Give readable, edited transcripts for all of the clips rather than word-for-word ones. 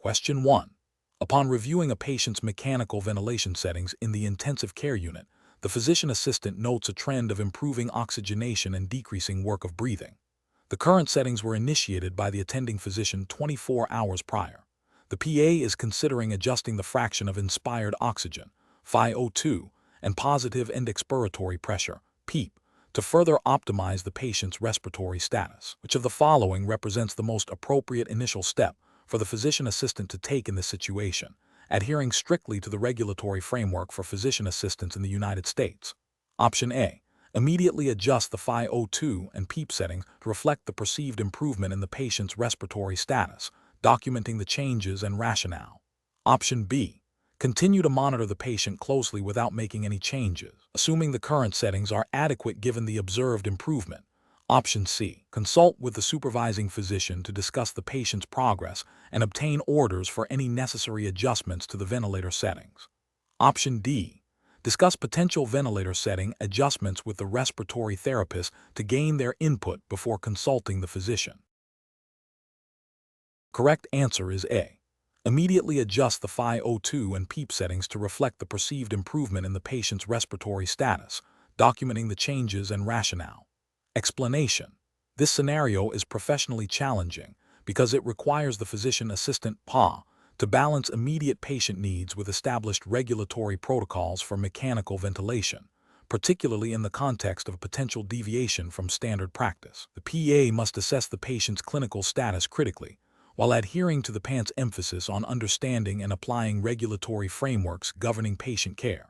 Question 1. Upon reviewing a patient's mechanical ventilation settings in the intensive care unit, the physician assistant notes a trend of improving oxygenation and decreasing work of breathing. The current settings were initiated by the attending physician 24 hours prior. The PA is considering adjusting the fraction of inspired oxygen, FiO2, and positive end expiratory pressure, PEEP, to further optimize the patient's respiratory status. Which of the following represents the most appropriate initial step for the physician assistant to take in this situation, adhering strictly to the regulatory framework for physician assistants in the United States? Option A. Immediately adjust the FiO2 and PEEP settings to reflect the perceived improvement in the patient's respiratory status, documenting the changes and rationale. Option B. Continue to monitor the patient closely without making any changes, assuming the current settings are adequate given the observed improvement. Option C. Consult with the supervising physician to discuss the patient's progress and obtain orders for any necessary adjustments to the ventilator settings. Option D. Discuss potential ventilator setting adjustments with the respiratory therapist to gain their input before consulting the physician. Correct answer is A. Immediately adjust the FiO2 and PEEP settings to reflect the perceived improvement in the patient's respiratory status, documenting the changes and rationale. Explanation. This scenario is professionally challenging because it requires the physician assistant PA to balance immediate patient needs with established regulatory protocols for mechanical ventilation, particularly in the context of a potential deviation from standard practice. The PA must assess the patient's clinical status critically, while adhering to the PANCE emphasis on understanding and applying regulatory frameworks governing patient care.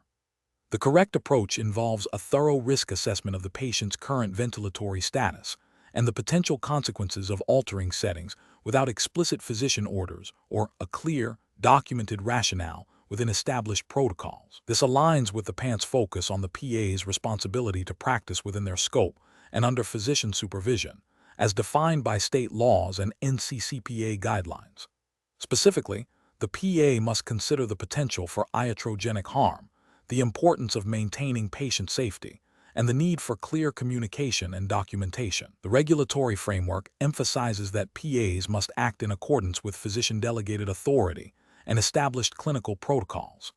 The correct approach involves a thorough risk assessment of the patient's current ventilatory status and the potential consequences of altering settings without explicit physician orders or a clear, documented rationale within established protocols. This aligns with the PANCE focus on the PA's responsibility to practice within their scope and under physician supervision, as defined by state laws and NCCPA guidelines. Specifically, the PA must consider the potential for iatrogenic harm, the importance of maintaining patient safety, and the need for clear communication and documentation. The regulatory framework emphasizes that PAs must act in accordance with physician-delegated authority and established clinical protocols.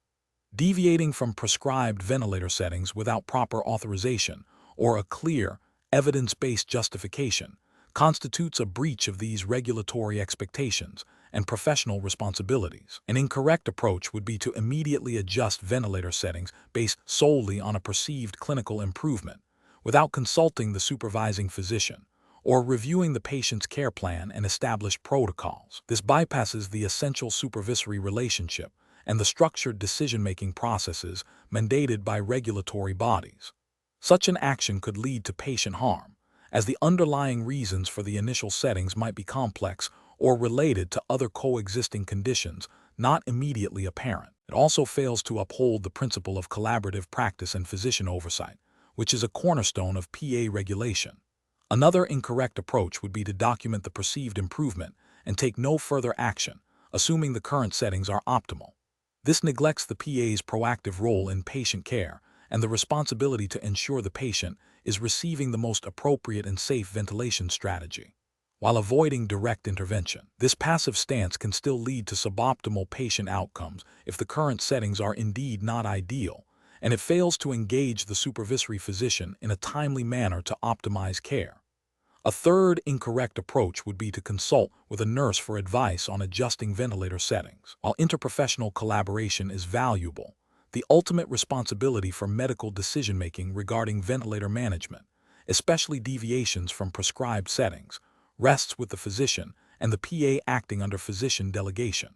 Deviating from prescribed ventilator settings without proper authorization or a clear, evidence-based justification constitutes a breach of these regulatory expectations and professional responsibilities. An incorrect approach would be to immediately adjust ventilator settings based solely on a perceived clinical improvement, without consulting the supervising physician or reviewing the patient's care plan and established protocols. This bypasses the essential supervisory relationship and the structured decision-making processes mandated by regulatory bodies. Such an action could lead to patient harm, as the underlying reasons for the initial settings might be complex or related to other coexisting conditions not immediately apparent. It also fails to uphold the principle of collaborative practice and physician oversight, which is a cornerstone of PA regulation. Another incorrect approach would be to document the perceived improvement and take no further action, assuming the current settings are optimal. This neglects the PA's proactive role in patient care and the responsibility to ensure the patient is receiving the most appropriate and safe ventilation strategy, while avoiding direct intervention. This passive stance can still lead to suboptimal patient outcomes if the current settings are indeed not ideal, and it fails to engage the supervisory physician in a timely manner to optimize care. A third incorrect approach would be to consult with a nurse for advice on adjusting ventilator settings. While interprofessional collaboration is valuable, the ultimate responsibility for medical decision-making regarding ventilator management, especially deviations from prescribed settings, rests with the physician and the PA acting under physician delegation.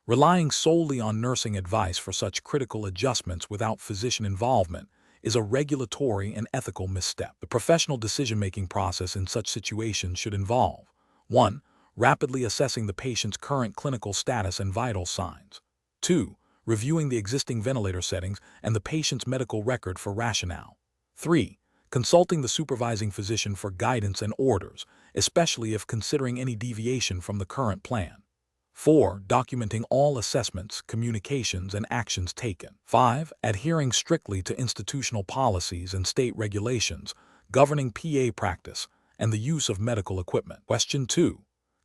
Relying solely on nursing advice for such critical adjustments without physician involvement is a regulatory and ethical misstep. The professional decision-making process in such situations should involve 1. Rapidly assessing the patient's current clinical status and vital signs. 2. Reviewing the existing ventilator settings and the patient's medical record for rationale. 3. Consulting the supervising physician for guidance and orders, especially if considering any deviation from the current plan. 4. Documenting all assessments, communications, and actions taken. 5. Adhering strictly to institutional policies and state regulations governing PA practice and the use of medical equipment. Question 2.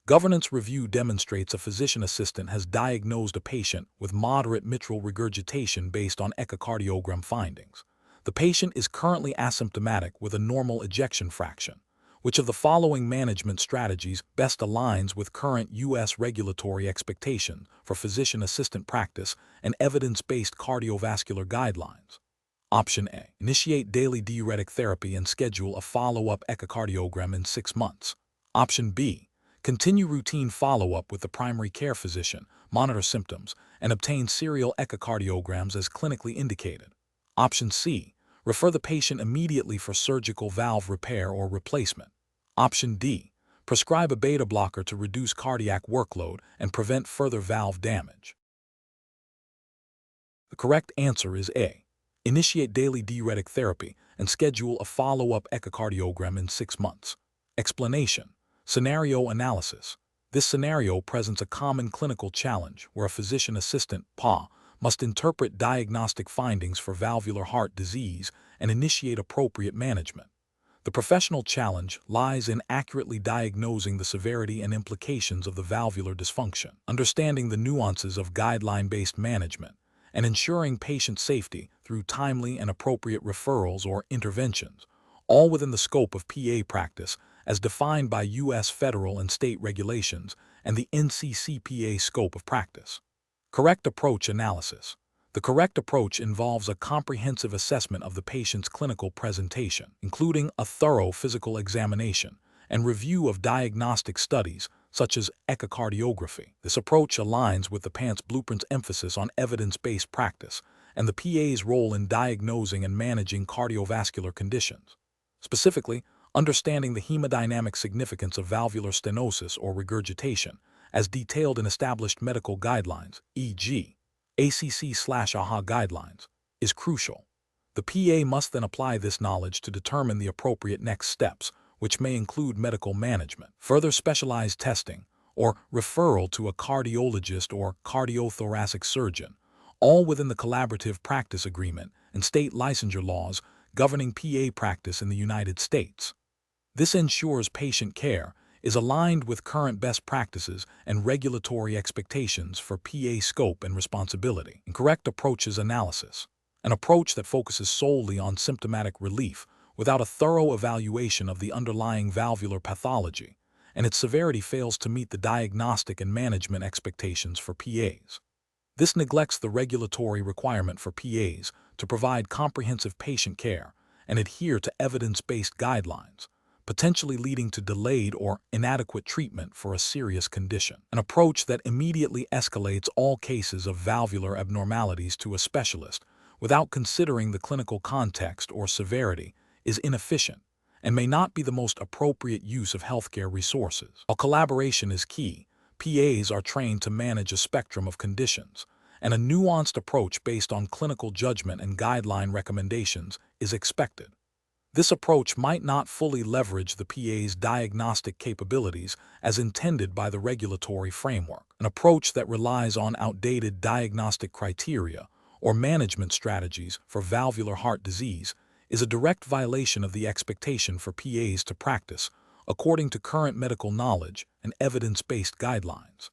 Governance review demonstrates a physician assistant has diagnosed a patient with moderate mitral regurgitation based on echocardiogram findings. The patient is currently asymptomatic with a normal ejection fraction. Which of the following management strategies best aligns with current U.S. regulatory expectations for physician assistant practice and evidence-based cardiovascular guidelines? Option A. Initiate daily diuretic therapy and schedule a follow-up echocardiogram in 6 months. Option B. Continue routine follow-up with the primary care physician, monitor symptoms, and obtain serial echocardiograms as clinically indicated. Option C. Refer the patient immediately for surgical valve repair or replacement. Option D. Prescribe a beta blocker to reduce cardiac workload and prevent further valve damage. The correct answer is A. Initiate daily diuretic therapy and schedule a follow-up echocardiogram in 6 months. Explanation. Scenario analysis. This scenario presents a common clinical challenge where a physician assistant, PA, must interpret diagnostic findings for valvular heart disease and initiate appropriate management. The professional challenge lies in accurately diagnosing the severity and implications of the valvular dysfunction, understanding the nuances of guideline-based management, and ensuring patient safety through timely and appropriate referrals or interventions, all within the scope of PA practice as defined by U.S. federal and state regulations and the NCCPA scope of practice. Correct approach analysis. The correct approach involves a comprehensive assessment of the patient's clinical presentation, including a thorough physical examination and review of diagnostic studies such as echocardiography. This approach aligns with the PANCE blueprint's emphasis on evidence-based practice and the PA's role in diagnosing and managing cardiovascular conditions. Specifically, understanding the hemodynamic significance of valvular stenosis or regurgitation, as detailed in established medical guidelines, e.g., ACC/AHA guidelines, is crucial. The PA must then apply this knowledge to determine the appropriate next steps, which may include medical management, further specialized testing, or referral to a cardiologist or cardiothoracic surgeon, all within the collaborative practice agreement and state licensure laws governing PA practice in the United States. This ensures patient care is aligned with current best practices and regulatory expectations for PA scope and responsibility. Correct approaches analysis. An approach that focuses solely on symptomatic relief without a thorough evaluation of the underlying valvular pathology, and its severity fails to meet the diagnostic and management expectations for PAs. This neglects the regulatory requirement for PAs to provide comprehensive patient care and adhere to evidence-based guidelines, potentially leading to delayed or inadequate treatment for a serious condition. An approach that immediately escalates all cases of valvular abnormalities to a specialist without considering the clinical context or severity is inefficient and may not be the most appropriate use of healthcare resources. While collaboration is key, PAs are trained to manage a spectrum of conditions, and a nuanced approach based on clinical judgment and guideline recommendations is expected. This approach might not fully leverage the PA's diagnostic capabilities as intended by the regulatory framework. An approach that relies on outdated diagnostic criteria or management strategies for valvular heart disease is a direct violation of the expectation for PAs to practice according to current medical knowledge and evidence-based guidelines.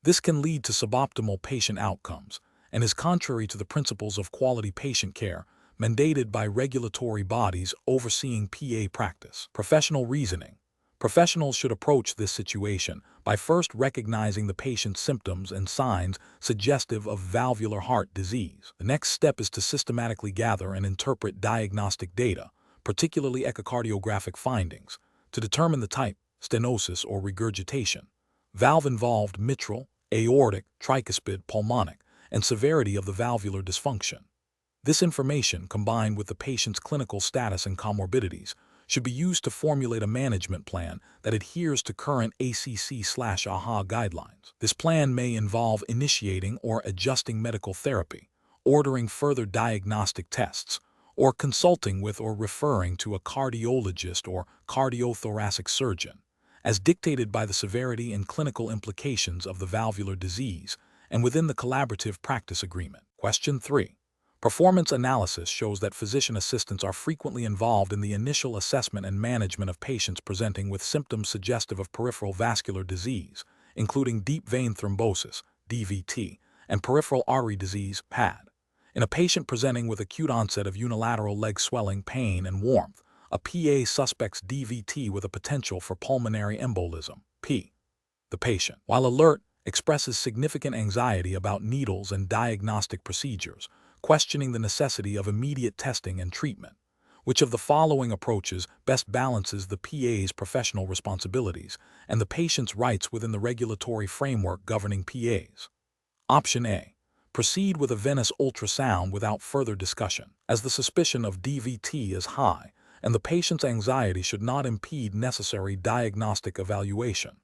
This can lead to suboptimal patient outcomes and is contrary to the principles of quality patient care mandated by regulatory bodies overseeing PA practice. Professional reasoning. Professionals should approach this situation by first recognizing the patient's symptoms and signs suggestive of valvular heart disease. The next step is to systematically gather and interpret diagnostic data, particularly echocardiographic findings, to determine the type, stenosis or regurgitation, valve-involved mitral, aortic, tricuspid, pulmonic, and severity of the valvular dysfunction. This information, combined with the patient's clinical status and comorbidities, should be used to formulate a management plan that adheres to current ACC/AHA guidelines. This plan may involve initiating or adjusting medical therapy, ordering further diagnostic tests, or consulting with or referring to a cardiologist or cardiothoracic surgeon, as dictated by the severity and clinical implications of the valvular disease and within the collaborative practice agreement. Question 3. Performance analysis shows that physician assistants are frequently involved in the initial assessment and management of patients presenting with symptoms suggestive of peripheral vascular disease, including deep vein thrombosis, DVT, and peripheral artery disease, PAD. In a patient presenting with acute onset of unilateral leg swelling, pain, and warmth, a PA suspects DVT with a potential for pulmonary embolism, P. The patient, while alert, expresses significant anxiety about needles and diagnostic procedures, questioning the necessity of immediate testing and treatment. Which of the following approaches best balances the PA's professional responsibilities and the patient's rights within the regulatory framework governing PAs? Option A. Proceed with a venous ultrasound without further discussion, as the suspicion of DVT is high and the patient's anxiety should not impede necessary diagnostic evaluation.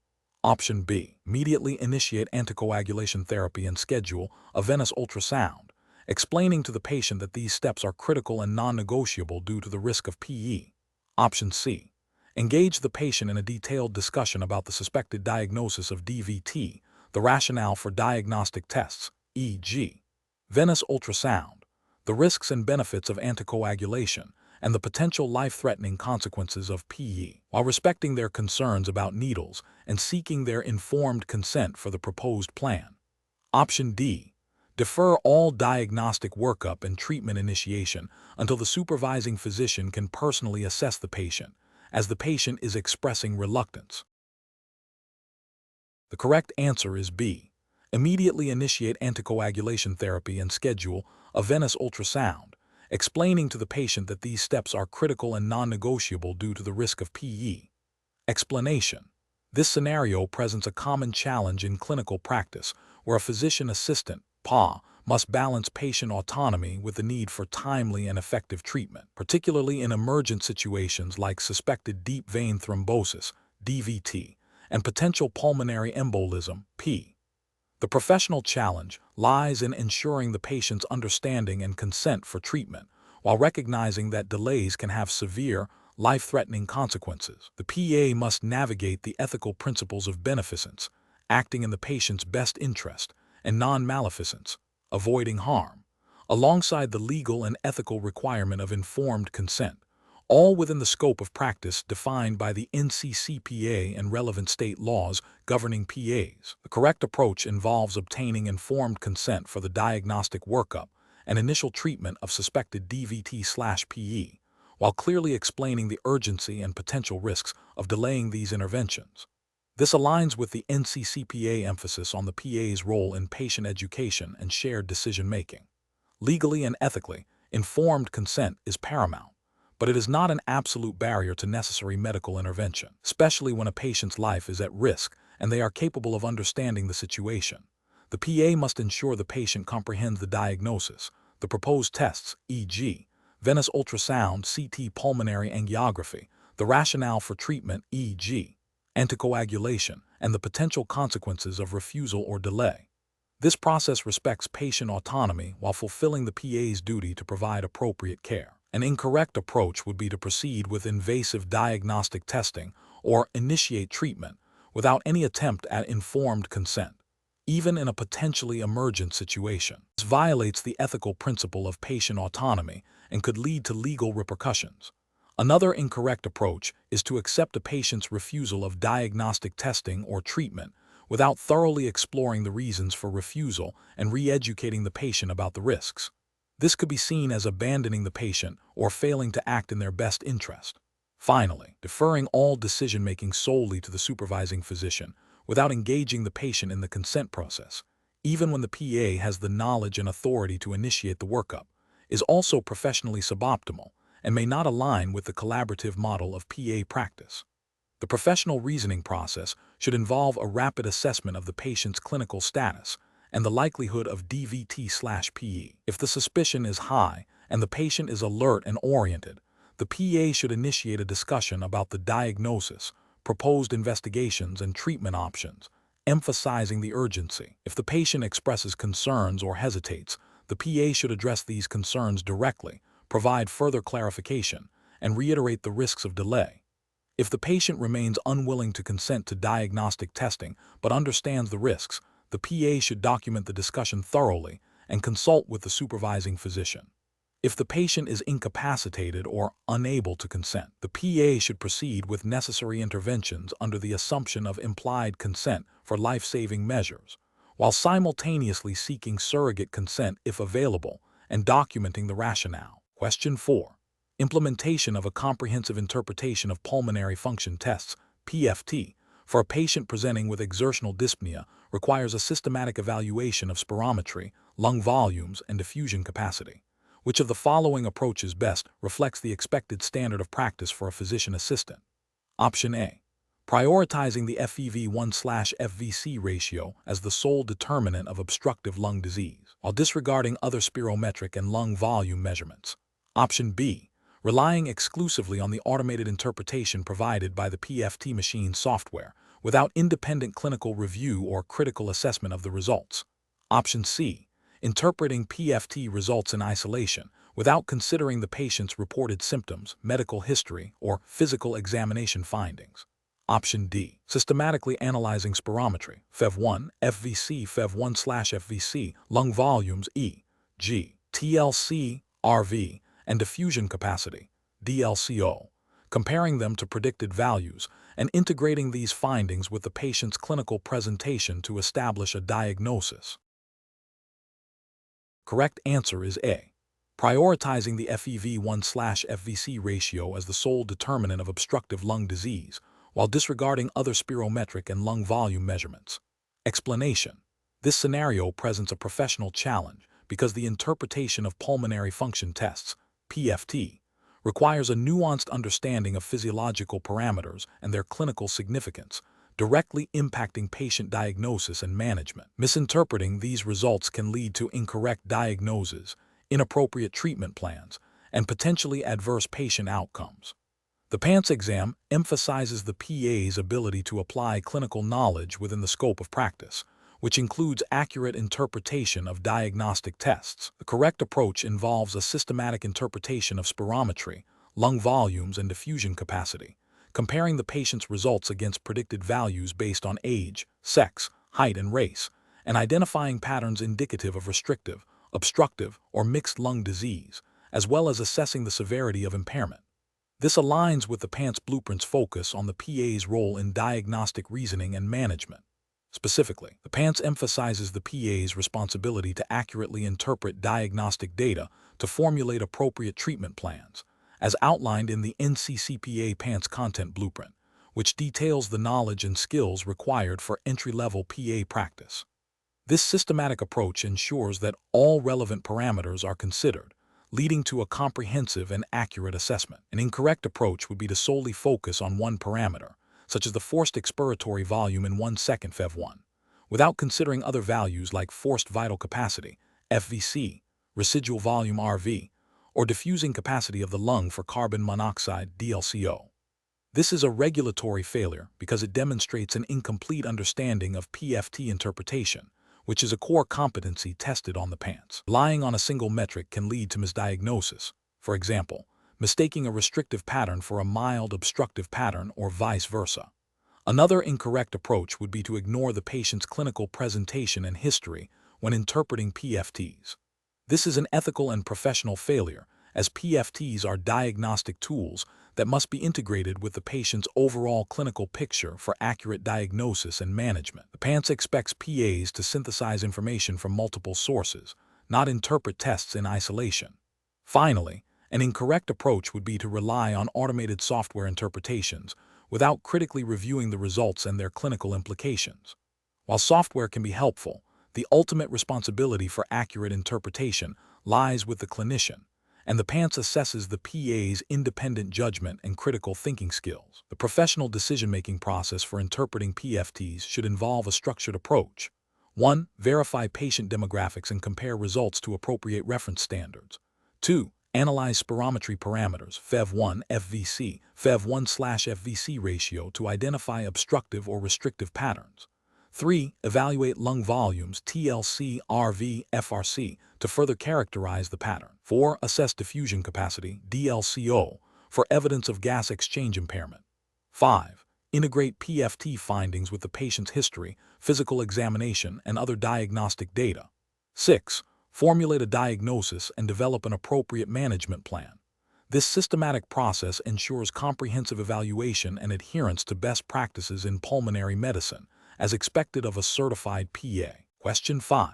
Option B. Immediately initiate anticoagulation therapy and schedule a venous ultrasound, explaining to the patient that these steps are critical and non-negotiable due to the risk of PE. Option C. Engage the patient in a detailed discussion about the suspected diagnosis of DVT, the rationale for diagnostic tests, e.g., venous ultrasound, the risks and benefits of anticoagulation, and the potential life-threatening consequences of PE, while respecting their concerns about needles and seeking their informed consent for the proposed plan. Option D. Defer all diagnostic workup and treatment initiation until the supervising physician can personally assess the patient, as the patient is expressing reluctance. The correct answer is B. Immediately initiate anticoagulation therapy and schedule a venous ultrasound, explaining to the patient that these steps are critical and non-negotiable due to the risk of PE. Explanation. This scenario presents a common challenge in clinical practice where a physician assistant, PA, must balance patient autonomy with the need for timely and effective treatment, particularly in emergent situations like suspected deep vein thrombosis, DVT, and potential pulmonary embolism, P. The professional challenge lies in ensuring the patient's understanding and consent for treatment, while recognizing that delays can have severe, life-threatening consequences. The PA must navigate the ethical principles of beneficence, acting in the patient's best interest, and non-maleficence, avoiding harm, alongside the legal and ethical requirement of informed consent, all within the scope of practice defined by the NCCPA and relevant state laws governing PAs. The correct approach involves obtaining informed consent for the diagnostic workup and initial treatment of suspected DVT/PE, while clearly explaining the urgency and potential risks of delaying these interventions. This aligns with the NCCPA emphasis on the PA's role in patient education and shared decision-making. Legally and ethically, informed consent is paramount, but it is not an absolute barrier to necessary medical intervention, especially when a patient's life is at risk and they are capable of understanding the situation. The PA must ensure the patient comprehends the diagnosis, the proposed tests, e.g., venous ultrasound, CT pulmonary angiography, the rationale for treatment, e.g., anticoagulation, and the potential consequences of refusal or delay. This process respects patient autonomy while fulfilling the PA's duty to provide appropriate care. An incorrect approach would be to proceed with invasive diagnostic testing or initiate treatment without any attempt at informed consent, even in a potentially emergent situation. This violates the ethical principle of patient autonomy and could lead to legal repercussions. Another incorrect approach is to accept a patient's refusal of diagnostic testing or treatment without thoroughly exploring the reasons for refusal and re-educating the patient about the risks. This could be seen as abandoning the patient or failing to act in their best interest. Finally, deferring all decision-making solely to the supervising physician without engaging the patient in the consent process, even when the PA has the knowledge and authority to initiate the workup, is also professionally suboptimal and may not align with the collaborative model of PA practice. The professional reasoning process should involve a rapid assessment of the patient's clinical status and the likelihood of DVT/PE. If the suspicion is high and the patient is alert and oriented, the PA should initiate a discussion about the diagnosis, proposed investigations, and treatment options, emphasizing the urgency. If the patient expresses concerns or hesitates, the PA should address these concerns directly, provide further clarification, and reiterate the risks of delay. If the patient remains unwilling to consent to diagnostic testing but understands the risks, the PA should document the discussion thoroughly and consult with the supervising physician. If the patient is incapacitated or unable to consent, the PA should proceed with necessary interventions under the assumption of implied consent for life-saving measures, while simultaneously seeking surrogate consent if available and documenting the rationale. Question 4. Implementation of a comprehensive interpretation of pulmonary function tests, PFT, for a patient presenting with exertional dyspnea requires a systematic evaluation of spirometry, lung volumes, and diffusion capacity. Which of the following approaches best reflects the expected standard of practice for a physician assistant? Option A. Prioritizing the FEV1/FVC ratio as the sole determinant of obstructive lung disease, while disregarding other spirometric and lung volume measurements. Option B. Relying exclusively on the automated interpretation provided by the PFT machine software, without independent clinical review or critical assessment of the results. Option C. Interpreting PFT results in isolation, without considering the patient's reported symptoms, medical history, or physical examination findings. Option D. Systematically analyzing spirometry, FEV1, FVC, FEV1/FVC, lung volumes, e.g., TLC, RV, and diffusion capacity, DLCO, comparing them to predicted values, and integrating these findings with the patient's clinical presentation to establish a diagnosis. Correct answer is A. Prioritizing the FEV1/FVC ratio as the sole determinant of obstructive lung disease, while disregarding other spirometric and lung volume measurements. Explanation. This scenario presents a professional challenge because the interpretation of pulmonary function tests, PFT, requires a nuanced understanding of physiological parameters and their clinical significance, directly impacting patient diagnosis and management. Misinterpreting these results can lead to incorrect diagnoses, inappropriate treatment plans, and potentially adverse patient outcomes. The PANCE exam emphasizes the PA's ability to apply clinical knowledge within the scope of practice, which includes accurate interpretation of diagnostic tests. The correct approach involves a systematic interpretation of spirometry, lung volumes, and diffusion capacity, comparing the patient's results against predicted values based on age, sex, height, and race, and identifying patterns indicative of restrictive, obstructive, or mixed lung disease, as well as assessing the severity of impairment. This aligns with the PANCE blueprint's focus on the PA's role in diagnostic reasoning and management. Specifically, the PANCE emphasizes the PA's responsibility to accurately interpret diagnostic data to formulate appropriate treatment plans, as outlined in the NCCPA PANCE Content Blueprint, which details the knowledge and skills required for entry-level PA practice. This systematic approach ensures that all relevant parameters are considered, leading to a comprehensive and accurate assessment. An incorrect approach would be to solely focus on one parameter, such as the forced expiratory volume in 1 second FEV1, without considering other values like forced vital capacity, FVC, residual volume RV, or diffusing capacity of the lung for carbon monoxide, DLCO. This is a regulatory failure because it demonstrates an incomplete understanding of PFT interpretation, which is a core competency tested on the PANCE. Relying on a single metric can lead to misdiagnosis. For example, mistaking a restrictive pattern for a mild obstructive pattern or vice versa. Another incorrect approach would be to ignore the patient's clinical presentation and history when interpreting PFTs. This is an ethical and professional failure, as PFTs are diagnostic tools that must be integrated with the patient's overall clinical picture for accurate diagnosis and management. The PANCE expects PAs to synthesize information from multiple sources, not interpret tests in isolation. Finally, an incorrect approach would be to rely on automated software interpretations without critically reviewing the results and their clinical implications. While software can be helpful, the ultimate responsibility for accurate interpretation lies with the clinician, and the PANCE assesses the PA's independent judgment and critical thinking skills. The professional decision-making process for interpreting PFTs should involve a structured approach. 1. Verify patient demographics and compare results to appropriate reference standards. 2. Analyze spirometry parameters, FEV1, FVC, FEV1/FVC ratio to identify obstructive or restrictive patterns. 3. Evaluate lung volumes, TLC, RV, FRC, to further characterize the pattern. 4. Assess diffusion capacity, DLCO, for evidence of gas exchange impairment. 5. Integrate PFT findings with the patient's history, physical examination, and other diagnostic data. 6. Formulate a diagnosis and develop an appropriate management plan. This systematic process ensures comprehensive evaluation and adherence to best practices in pulmonary medicine, as expected of a certified PA. Question 5.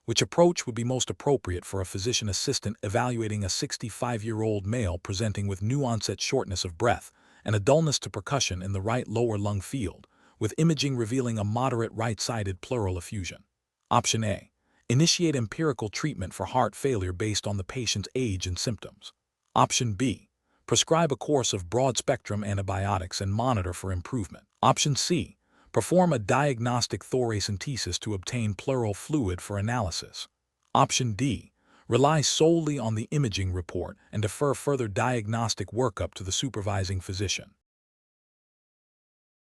Which approach would be most appropriate for a physician assistant evaluating a 65-year-old male presenting with new-onset shortness of breath and a dullness to percussion in the right lower lung field, with imaging revealing a moderate right-sided pleural effusion? Option A. Initiate empirical treatment for heart failure based on the patient's age and symptoms. Option B. Prescribe a course of broad-spectrum antibiotics and monitor for improvement. Option C. Perform a diagnostic thoracentesis to obtain pleural fluid for analysis. Option D. Rely solely on the imaging report and defer further diagnostic workup to the supervising physician.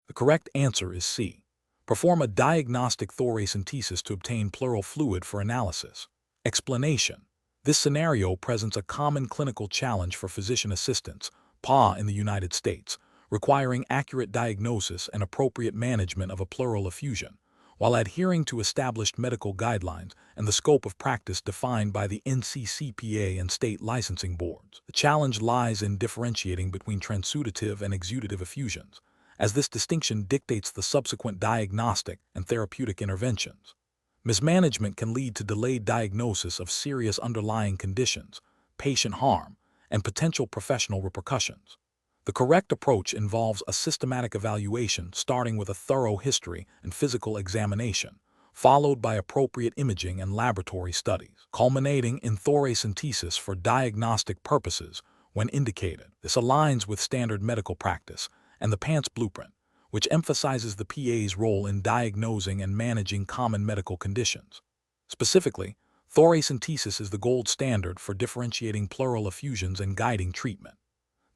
The correct answer is C. Perform a diagnostic thoracentesis to obtain pleural fluid for analysis. Explanation. This scenario presents a common clinical challenge for physician assistants, PA in the United States, requiring accurate diagnosis and appropriate management of a pleural effusion, while adhering to established medical guidelines and the scope of practice defined by the NCCPA and state licensing boards. The challenge lies in differentiating between transudative and exudative effusions, as this distinction dictates the subsequent diagnostic and therapeutic interventions. Mismanagement can lead to delayed diagnosis of serious underlying conditions, patient harm, and potential professional repercussions. The correct approach involves a systematic evaluation starting with a thorough history and physical examination, followed by appropriate imaging and laboratory studies, culminating in thoracentesis for diagnostic purposes when indicated. This aligns with standard medical practice and the PANCE blueprint, which emphasizes the PA's role in diagnosing and managing common medical conditions. Specifically, thoracentesis is the gold standard for differentiating pleural effusions and guiding treatment.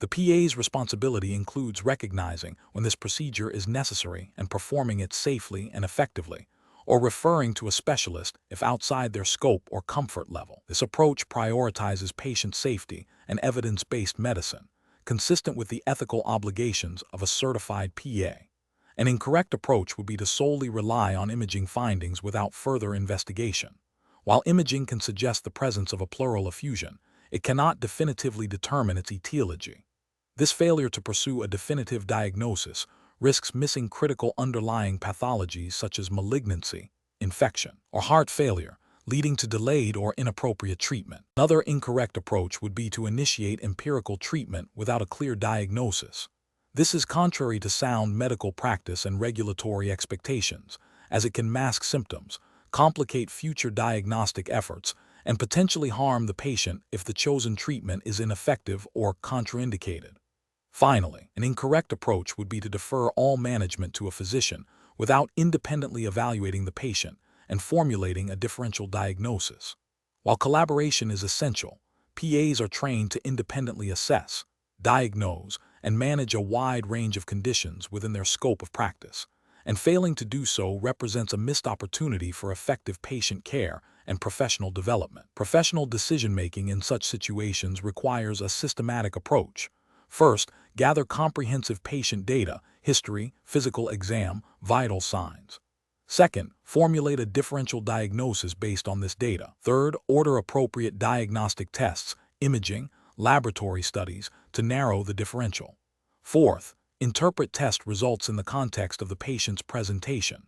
The PA's responsibility includes recognizing when this procedure is necessary and performing it safely and effectively, or referring to a specialist if outside their scope or comfort level. This approach prioritizes patient safety and evidence-based medicine, consistent with the ethical obligations of a certified PA. An incorrect approach would be to solely rely on imaging findings without further investigation. While imaging can suggest the presence of a pleural effusion, it cannot definitively determine its etiology. This failure to pursue a definitive diagnosis risks missing critical underlying pathologies such as malignancy, infection, or heart failure, leading to delayed or inappropriate treatment. Another incorrect approach would be to initiate empirical treatment without a clear diagnosis. This is contrary to sound medical practice and regulatory expectations, as it can mask symptoms, complicate future diagnostic efforts, and potentially harm the patient if the chosen treatment is ineffective or contraindicated. Finally, an incorrect approach would be to defer all management to a physician without independently evaluating the patient and formulating a differential diagnosis. While collaboration is essential, PAs are trained to independently assess, diagnose, and manage a wide range of conditions within their scope of practice, and failing to do so represents a missed opportunity for effective patient care and professional development. Professional decision-making in such situations requires a systematic approach. First, gather comprehensive patient data, history, physical exam, vital signs. Second, formulate a differential diagnosis based on this data. Third, order appropriate diagnostic tests, imaging, laboratory studies to narrow the differential. Fourth, interpret test results in the context of the patient's presentation.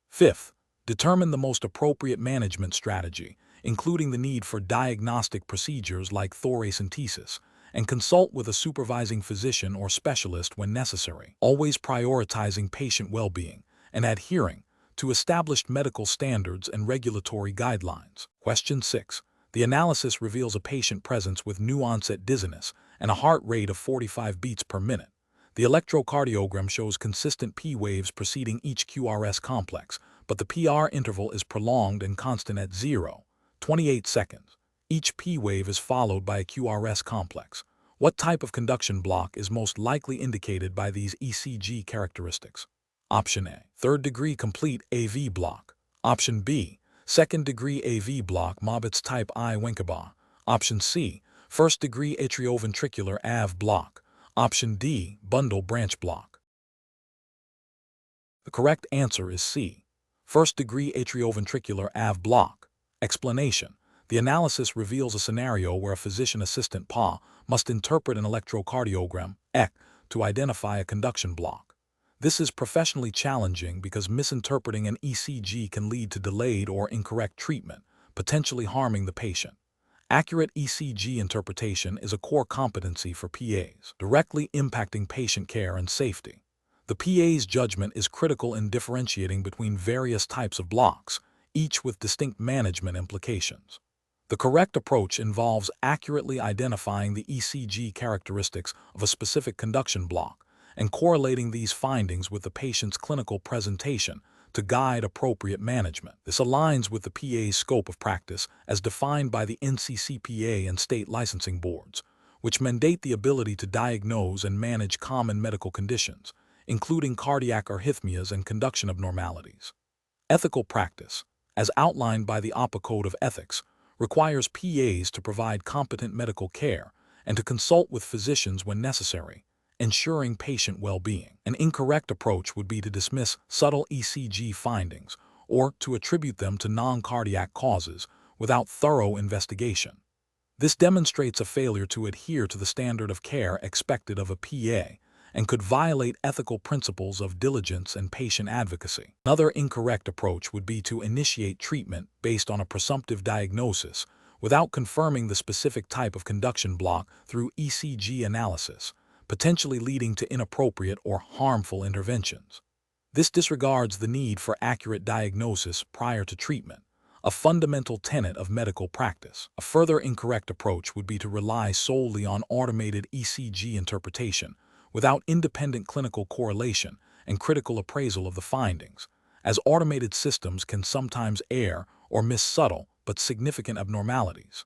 Fifth, determine the most appropriate management strategy, including the need for diagnostic procedures like thoracentesis, and consult with a supervising physician or specialist when necessary, always prioritizing patient well-being and adhering to established medical standards and regulatory guidelines. Question 6. The analysis reveals a patient presence with new-onset dizziness and a heart rate of 45 beats per minute. The electrocardiogram shows consistent P waves preceding each QRS complex, but the PR interval is prolonged and constant at 0.28 seconds. Each P wave is followed by a QRS complex. What type of conduction block is most likely indicated by these ECG characteristics? Option A, third-degree complete AV block. Option B, second-degree AV block Mobitz type I Wenckebach. Option C, first-degree atrioventricular AV block. Option D, bundle branch block. The correct answer is C, first-degree atrioventricular AV block. Explanation. The analysis reveals a scenario where a physician assistant PA must interpret an electrocardiogram (ECG) to identify a conduction block. This is professionally challenging because misinterpreting an ECG can lead to delayed or incorrect treatment, potentially harming the patient. Accurate ECG interpretation is a core competency for PAs, directly impacting patient care and safety. The PA's judgment is critical in differentiating between various types of blocks, each with distinct management implications. The correct approach involves accurately identifying the ECG characteristics of a specific conduction block and correlating these findings with the patient's clinical presentation to guide appropriate management. This aligns with the PA's scope of practice as defined by the NCCPA and state licensing boards, which mandate the ability to diagnose and manage common medical conditions, including cardiac arrhythmias and conduction abnormalities. Ethical practice, as outlined by the APA Code of Ethics, requires PAs to provide competent medical care and to consult with physicians when necessary, ensuring patient well-being. An incorrect approach would be to dismiss subtle ECG findings or to attribute them to non-cardiac causes without thorough investigation. This demonstrates a failure to adhere to the standard of care expected of a PA and could violate ethical principles of diligence and patient advocacy. Another incorrect approach would be to initiate treatment based on a presumptive diagnosis without confirming the specific type of conduction block through ECG analysis, potentially leading to inappropriate or harmful interventions. This disregards the need for accurate diagnosis prior to treatment, a fundamental tenet of medical practice. A further incorrect approach would be to rely solely on automated ECG interpretation without independent clinical correlation and critical appraisal of the findings, as automated systems can sometimes err or miss subtle but significant abnormalities.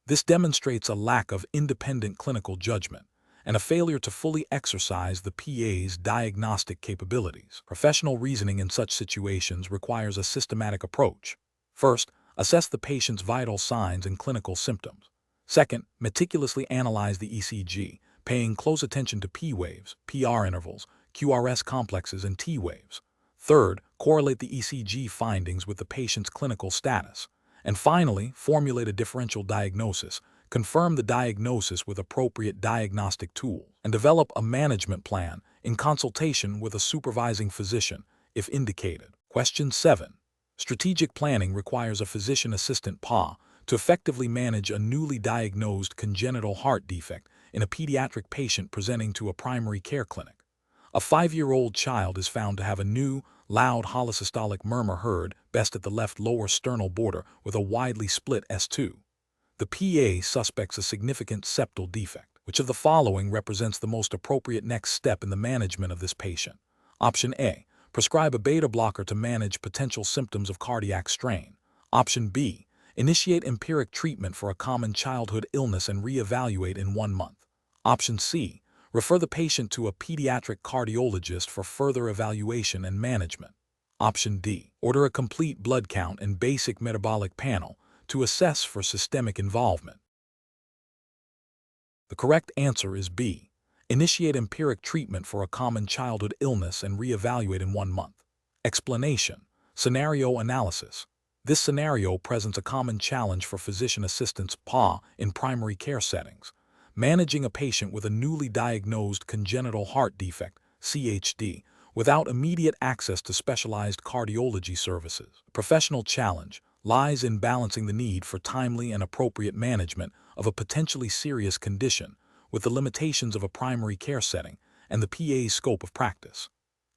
This demonstrates a lack of independent clinical judgment and a failure to fully exercise the PA's diagnostic capabilities. Professional reasoning in such situations requires a systematic approach. First, assess the patient's vital signs and clinical symptoms. Second, meticulously analyze the ECG, paying close attention to P waves, PR intervals, QRS complexes, and T waves. Third, correlate the ECG findings with the patient's clinical status. And finally, formulate a differential diagnosis, confirm the diagnosis with appropriate diagnostic tools, and develop a management plan in consultation with a supervising physician, if indicated. Question 7. Strategic planning requires a physician assistant PA to effectively manage a newly diagnosed congenital heart defect in a pediatric patient presenting to a primary care clinic. A 5-year-old child is found to have a new, loud holosystolic murmur heard best at the left lower sternal border with a widely split S2. The PA suspects a significant septal defect. Which of the following represents the most appropriate next step in the management of this patient? Option A. Prescribe a beta blocker to manage potential symptoms of cardiac strain. Option B. Initiate empiric treatment for a common childhood illness and reevaluate in 1 month. Option C. Refer the patient to a pediatric cardiologist for further evaluation and management. Option D. Order a complete blood count and basic metabolic panel to assess for systemic involvement. The correct answer is B. Initiate empiric treatment for a common childhood illness and reevaluate in 1 month. Explanation. Scenario analysis. This scenario presents a common challenge for physician assistants PA in primary care settings. Managing a patient with a newly diagnosed congenital heart defect, CHD, without immediate access to specialized cardiology services. The professional challenge lies in balancing the need for timely and appropriate management of a potentially serious condition with the limitations of a primary care setting and the PA's scope of practice.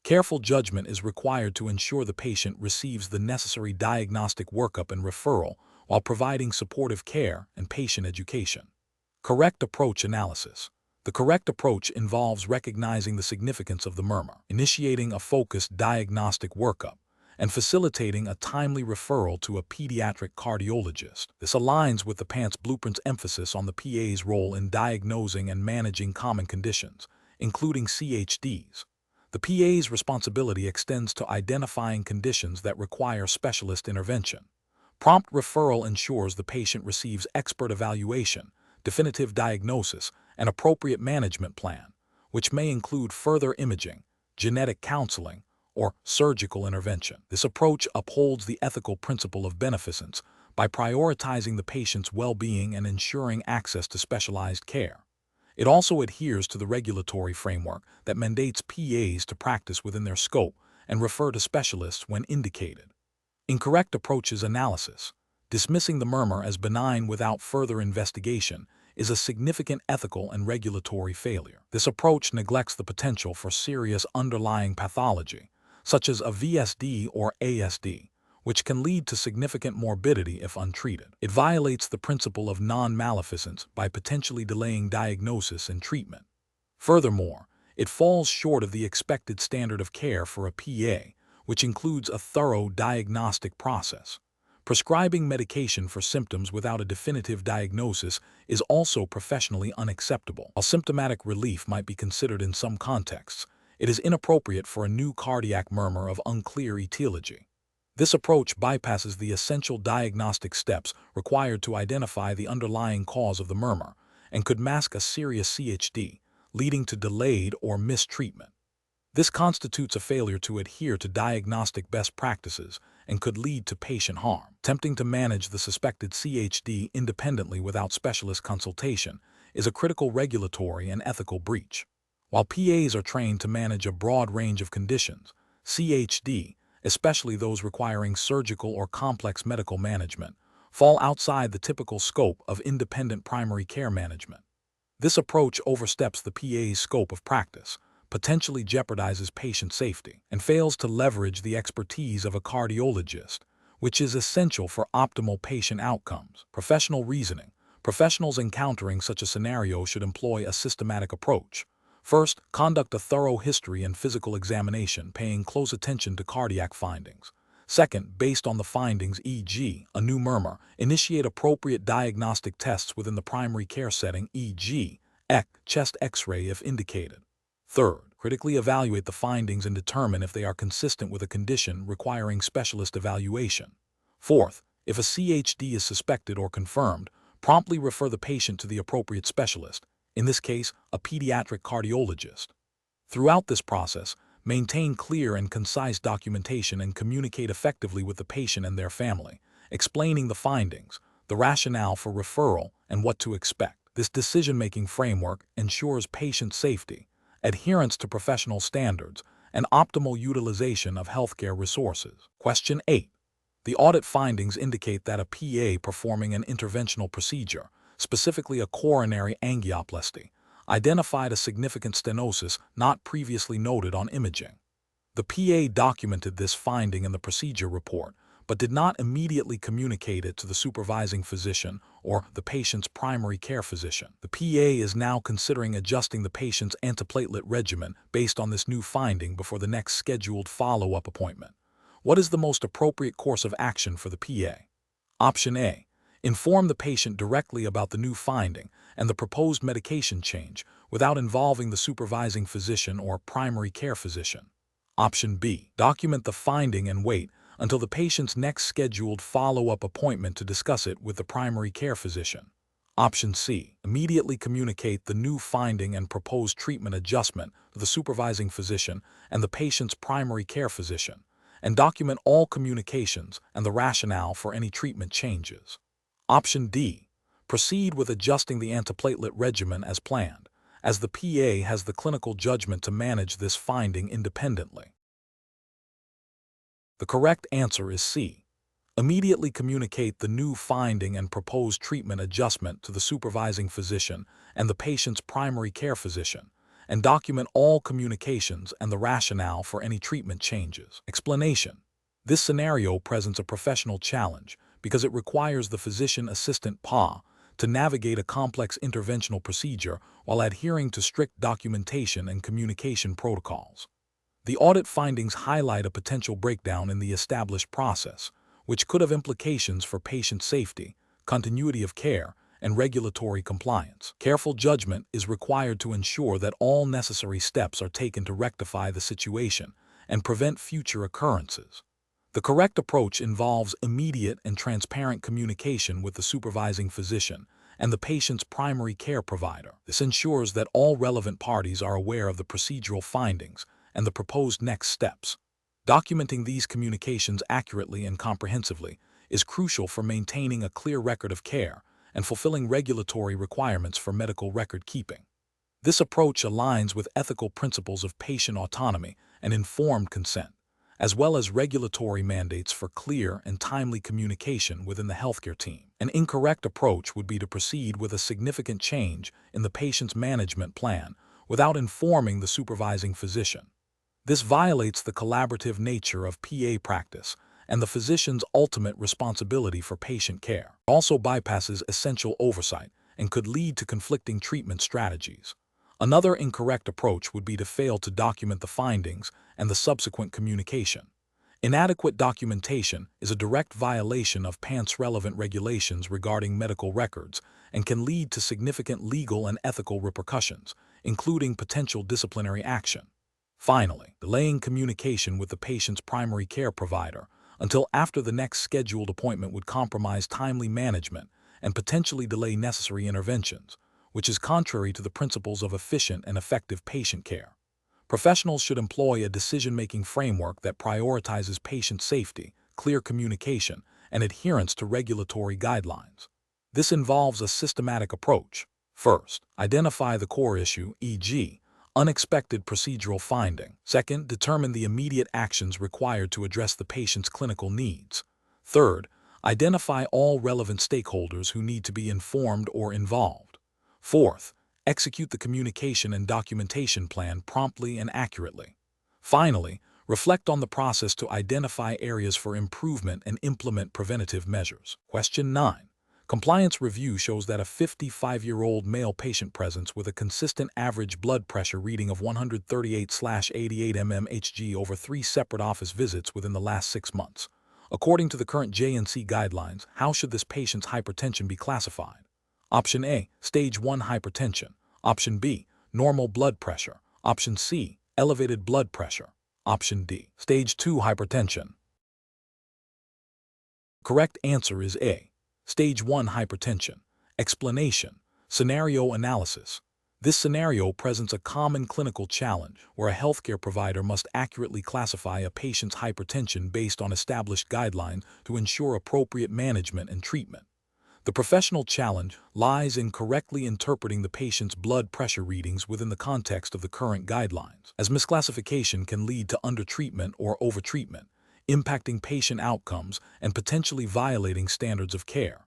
Careful judgment is required to ensure the patient receives the necessary diagnostic workup and referral while providing supportive care and patient education. Correct approach analysis. The correct approach involves recognizing the significance of the murmur, initiating a focused diagnostic workup, and facilitating a timely referral to a pediatric cardiologist. This aligns with the PANCE blueprint's emphasis on the PA's role in diagnosing and managing common conditions, including CHDs. The PA's responsibility extends to identifying conditions that require specialist intervention. Prompt referral ensures the patient receives expert evaluation, definitive diagnosis, and appropriate management plan, which may include further imaging, genetic counseling, or surgical intervention. This approach upholds the ethical principle of beneficence by prioritizing the patient's well-being and ensuring access to specialized care. It also adheres to the regulatory framework that mandates PAs to practice within their scope and refer to specialists when indicated. Incorrect approaches analysis. Dismissing the murmur as benign without further investigation is a significant ethical and regulatory failure. This approach neglects the potential for serious underlying pathology, such as a VSD or ASD, which can lead to significant morbidity if untreated. It violates the principle of non-maleficence by potentially delaying diagnosis and treatment. Furthermore, it falls short of the expected standard of care for a PA, which includes a thorough diagnostic process. Prescribing medication for symptoms without a definitive diagnosis is also professionally unacceptable. While symptomatic relief might be considered in some contexts, it is inappropriate for a new cardiac murmur of unclear etiology. This approach bypasses the essential diagnostic steps required to identify the underlying cause of the murmur and could mask a serious CHD, leading to delayed or missed treatment. This constitutes a failure to adhere to diagnostic best practices and could lead to patient harm. Attempting to manage the suspected CHD independently without specialist consultation is a critical regulatory and ethical breach. While PAs are trained to manage a broad range of conditions, CHD, especially those requiring surgical or complex medical management, fall outside the typical scope of independent primary care management. This approach oversteps the PA's scope of practice, potentially jeopardizes patient safety, and fails to leverage the expertise of a cardiologist, which is essential for optimal patient outcomes. Professional reasoning. Professionals encountering such a scenario should employ a systematic approach. First, conduct a thorough history and physical examination, paying close attention to cardiac findings. Second, based on the findings, e.g., a new murmur, initiate appropriate diagnostic tests within the primary care setting, e.g., chest X-ray if indicated. Third, critically evaluate the findings and determine if they are consistent with a condition requiring specialist evaluation. Fourth, if a CHD is suspected or confirmed, promptly refer the patient to the appropriate specialist, in this case, a pediatric cardiologist. Throughout this process, maintain clear and concise documentation and communicate effectively with the patient and their family, explaining the findings, the rationale for referral, and what to expect. This decision-making framework ensures patient safety, adherence to professional standards, and optimal utilization of healthcare resources. Question 8. The audit findings indicate that a PA performing an interventional procedure, specifically a coronary angioplasty, identified a significant stenosis not previously noted on imaging. The PA documented this finding in the procedure report, but did not immediately communicate it to the supervising physician or the patient's primary care physician. The PA is now considering adjusting the patient's antiplatelet regimen based on this new finding before the next scheduled follow-up appointment. What is the most appropriate course of action for the PA? Option A. Inform the patient directly about the new finding and the proposed medication change without involving the supervising physician or primary care physician. Option B. Document the finding and wait until the patient's next scheduled follow-up appointment to discuss it with the primary care physician. Option C. Immediately communicate the new finding and proposed treatment adjustment to the supervising physician and the patient's primary care physician, and document all communications and the rationale for any treatment changes. Option D. Proceed with adjusting the antiplatelet regimen as planned, as the PA has the clinical judgment to manage this finding independently. The correct answer is C. Immediately communicate the new finding and proposed treatment adjustment to the supervising physician and the patient's primary care physician, and document all communications and the rationale for any treatment changes. Explanation. This scenario presents a professional challenge because it requires the physician assistant PA to navigate a complex interventional procedure while adhering to strict documentation and communication protocols. The audit findings highlight a potential breakdown in the established process, which could have implications for patient safety, continuity of care, and regulatory compliance. Careful judgment is required to ensure that all necessary steps are taken to rectify the situation and prevent future occurrences. The correct approach involves immediate and transparent communication with the supervising physician and the patient's primary care provider. This ensures that all relevant parties are aware of the procedural findings and the proposed next steps. Documenting these communications accurately and comprehensively is crucial for maintaining a clear record of care and fulfilling regulatory requirements for medical record keeping. This approach aligns with ethical principles of patient autonomy and informed consent, as well as regulatory mandates for clear and timely communication within the healthcare team. An incorrect approach would be to proceed with a significant change in the patient's management plan without informing the supervising physician. This violates the collaborative nature of PA practice and the physician's ultimate responsibility for patient care. It also bypasses essential oversight and could lead to conflicting treatment strategies. Another incorrect approach would be to fail to document the findings and the subsequent communication. Inadequate documentation is a direct violation of PANCE relevant regulations regarding medical records and can lead to significant legal and ethical repercussions, including potential disciplinary action. Finally, delaying communication with the patient's primary care provider until after the next scheduled appointment would compromise timely management and potentially delay necessary interventions, which is contrary to the principles of efficient and effective patient care. Professionals should employ a decision-making framework that prioritizes patient safety, clear communication, and adherence to regulatory guidelines. This involves a systematic approach. First, identify the core issue, e.g., unexpected procedural finding. Second, determine the immediate actions required to address the patient's clinical needs. Third, identify all relevant stakeholders who need to be informed or involved. Fourth, execute the communication and documentation plan promptly and accurately. Finally, reflect on the process to identify areas for improvement and implement preventative measures. Question 9. Compliance review shows that a 55-year-old male patient presents with a consistent average blood pressure reading of 138/88 mmHg over 3 separate office visits within the last 6 months. According to the current J&C guidelines, how should this patient's hypertension be classified? Option A, stage 1 hypertension. Option B, normal blood pressure. Option C, elevated blood pressure. Option D, stage 2 hypertension. Correct answer is A, stage 1 hypertension. Explanation: scenario analysis. This scenario presents a common clinical challenge where a healthcare provider must accurately classify a patient's hypertension based on established guidelines to ensure appropriate management and treatment. The professional challenge lies in correctly interpreting the patient's blood pressure readings within the context of the current guidelines, as misclassification can lead to undertreatment or overtreatment, impacting patient outcomes and potentially violating standards of care.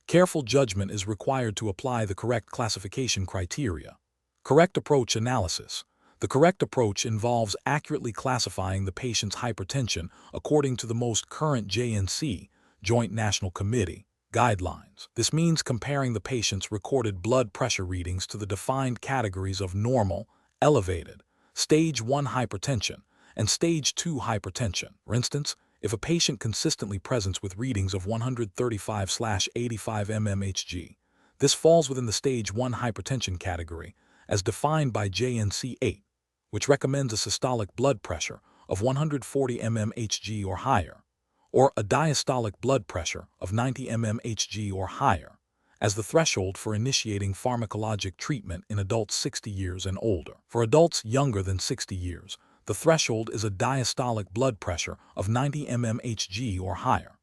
Careful judgment is required to apply the correct classification criteria. Correct approach analysis. The correct approach involves accurately classifying the patient's hypertension according to the most current J&C, Joint National Committee, guidelines. This means comparing the patient's recorded blood pressure readings to the defined categories of normal, elevated, stage 1 hypertension, and stage 2 hypertension. For instance, if a patient consistently presents with readings of 135/85 mmHg, this falls within the stage 1 hypertension category as defined by J&C 8, which recommends a systolic blood pressure of 140 mmHg or higher, or a diastolic blood pressure of 90 mmHg or higher, as the threshold for initiating pharmacologic treatment in adults 60 years and older. For adults younger than 60 years, the threshold is a diastolic blood pressure of 90 mmHg or higher.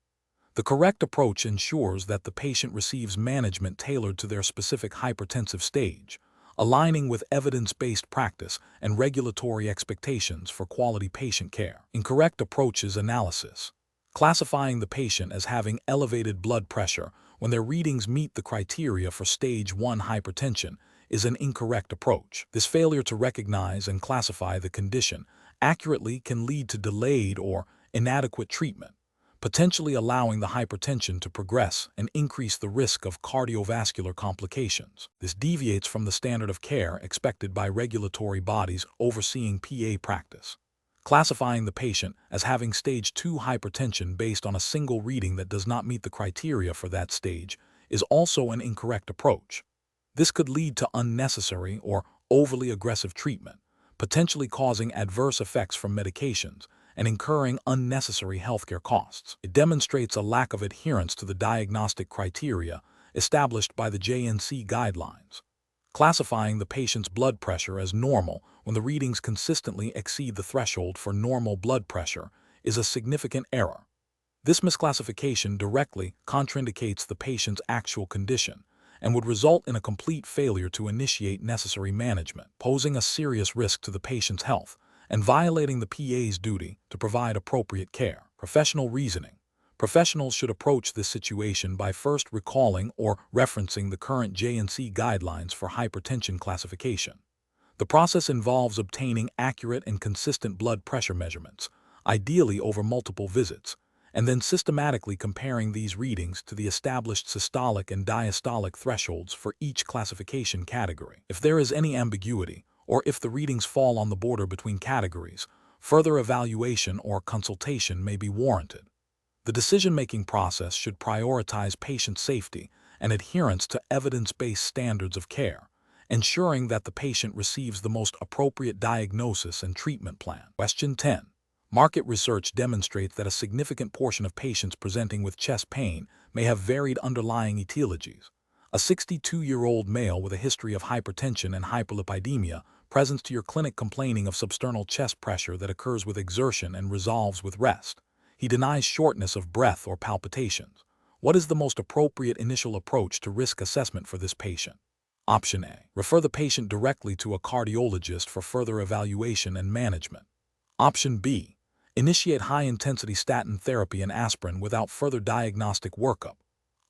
The correct approach ensures that the patient receives management tailored to their specific hypertensive stage, aligning with evidence-based practice and regulatory expectations for quality patient care. Incorrect approaches analysis. Classifying the patient as having elevated blood pressure when their readings meet the criteria for stage 1 hypertension is an incorrect approach. This failure to recognize and classify the condition accurately can lead to delayed or inadequate treatment, potentially allowing the hypertension to progress and increase the risk of cardiovascular complications. This deviates from the standard of care expected by regulatory bodies overseeing PA practice. Classifying the patient as having stage 2 hypertension based on a single reading that does not meet the criteria for that stage is also an incorrect approach. This could lead to unnecessary or overly aggressive treatment, potentially causing adverse effects from medications and incurring unnecessary healthcare costs. It demonstrates a lack of adherence to the diagnostic criteria established by the J&C guidelines. Classifying the patient's blood pressure as normal when the readings consistently exceed the threshold for normal blood pressure is a significant error. This misclassification directly contraindicates the patient's actual condition and would result in a complete failure to initiate necessary management, posing a serious risk to the patient's health and violating the PA's duty to provide appropriate care. Professional reasoning. Professionals should approach this situation by first recalling or referencing the current J&C guidelines for hypertension classification. The process involves obtaining accurate and consistent blood pressure measurements, ideally over multiple visits, and then systematically comparing these readings to the established systolic and diastolic thresholds for each classification category. If there is any ambiguity, or if the readings fall on the border between categories, further evaluation or consultation may be warranted. The decision-making process should prioritize patient safety and adherence to evidence-based standards of care, ensuring that the patient receives the most appropriate diagnosis and treatment plan. Question 10. Market research demonstrates that a significant portion of patients presenting with chest pain may have varied underlying etiologies. A 62-year-old male with a history of hypertension and hyperlipidemia presents to your clinic complaining of substernal chest pressure that occurs with exertion and resolves with rest. He denies shortness of breath or palpitations. What is the most appropriate initial approach to risk assessment for this patient? Option A. Refer the patient directly to a cardiologist for further evaluation and management. Option B. Initiate high-intensity statin therapy and aspirin without further diagnostic workup.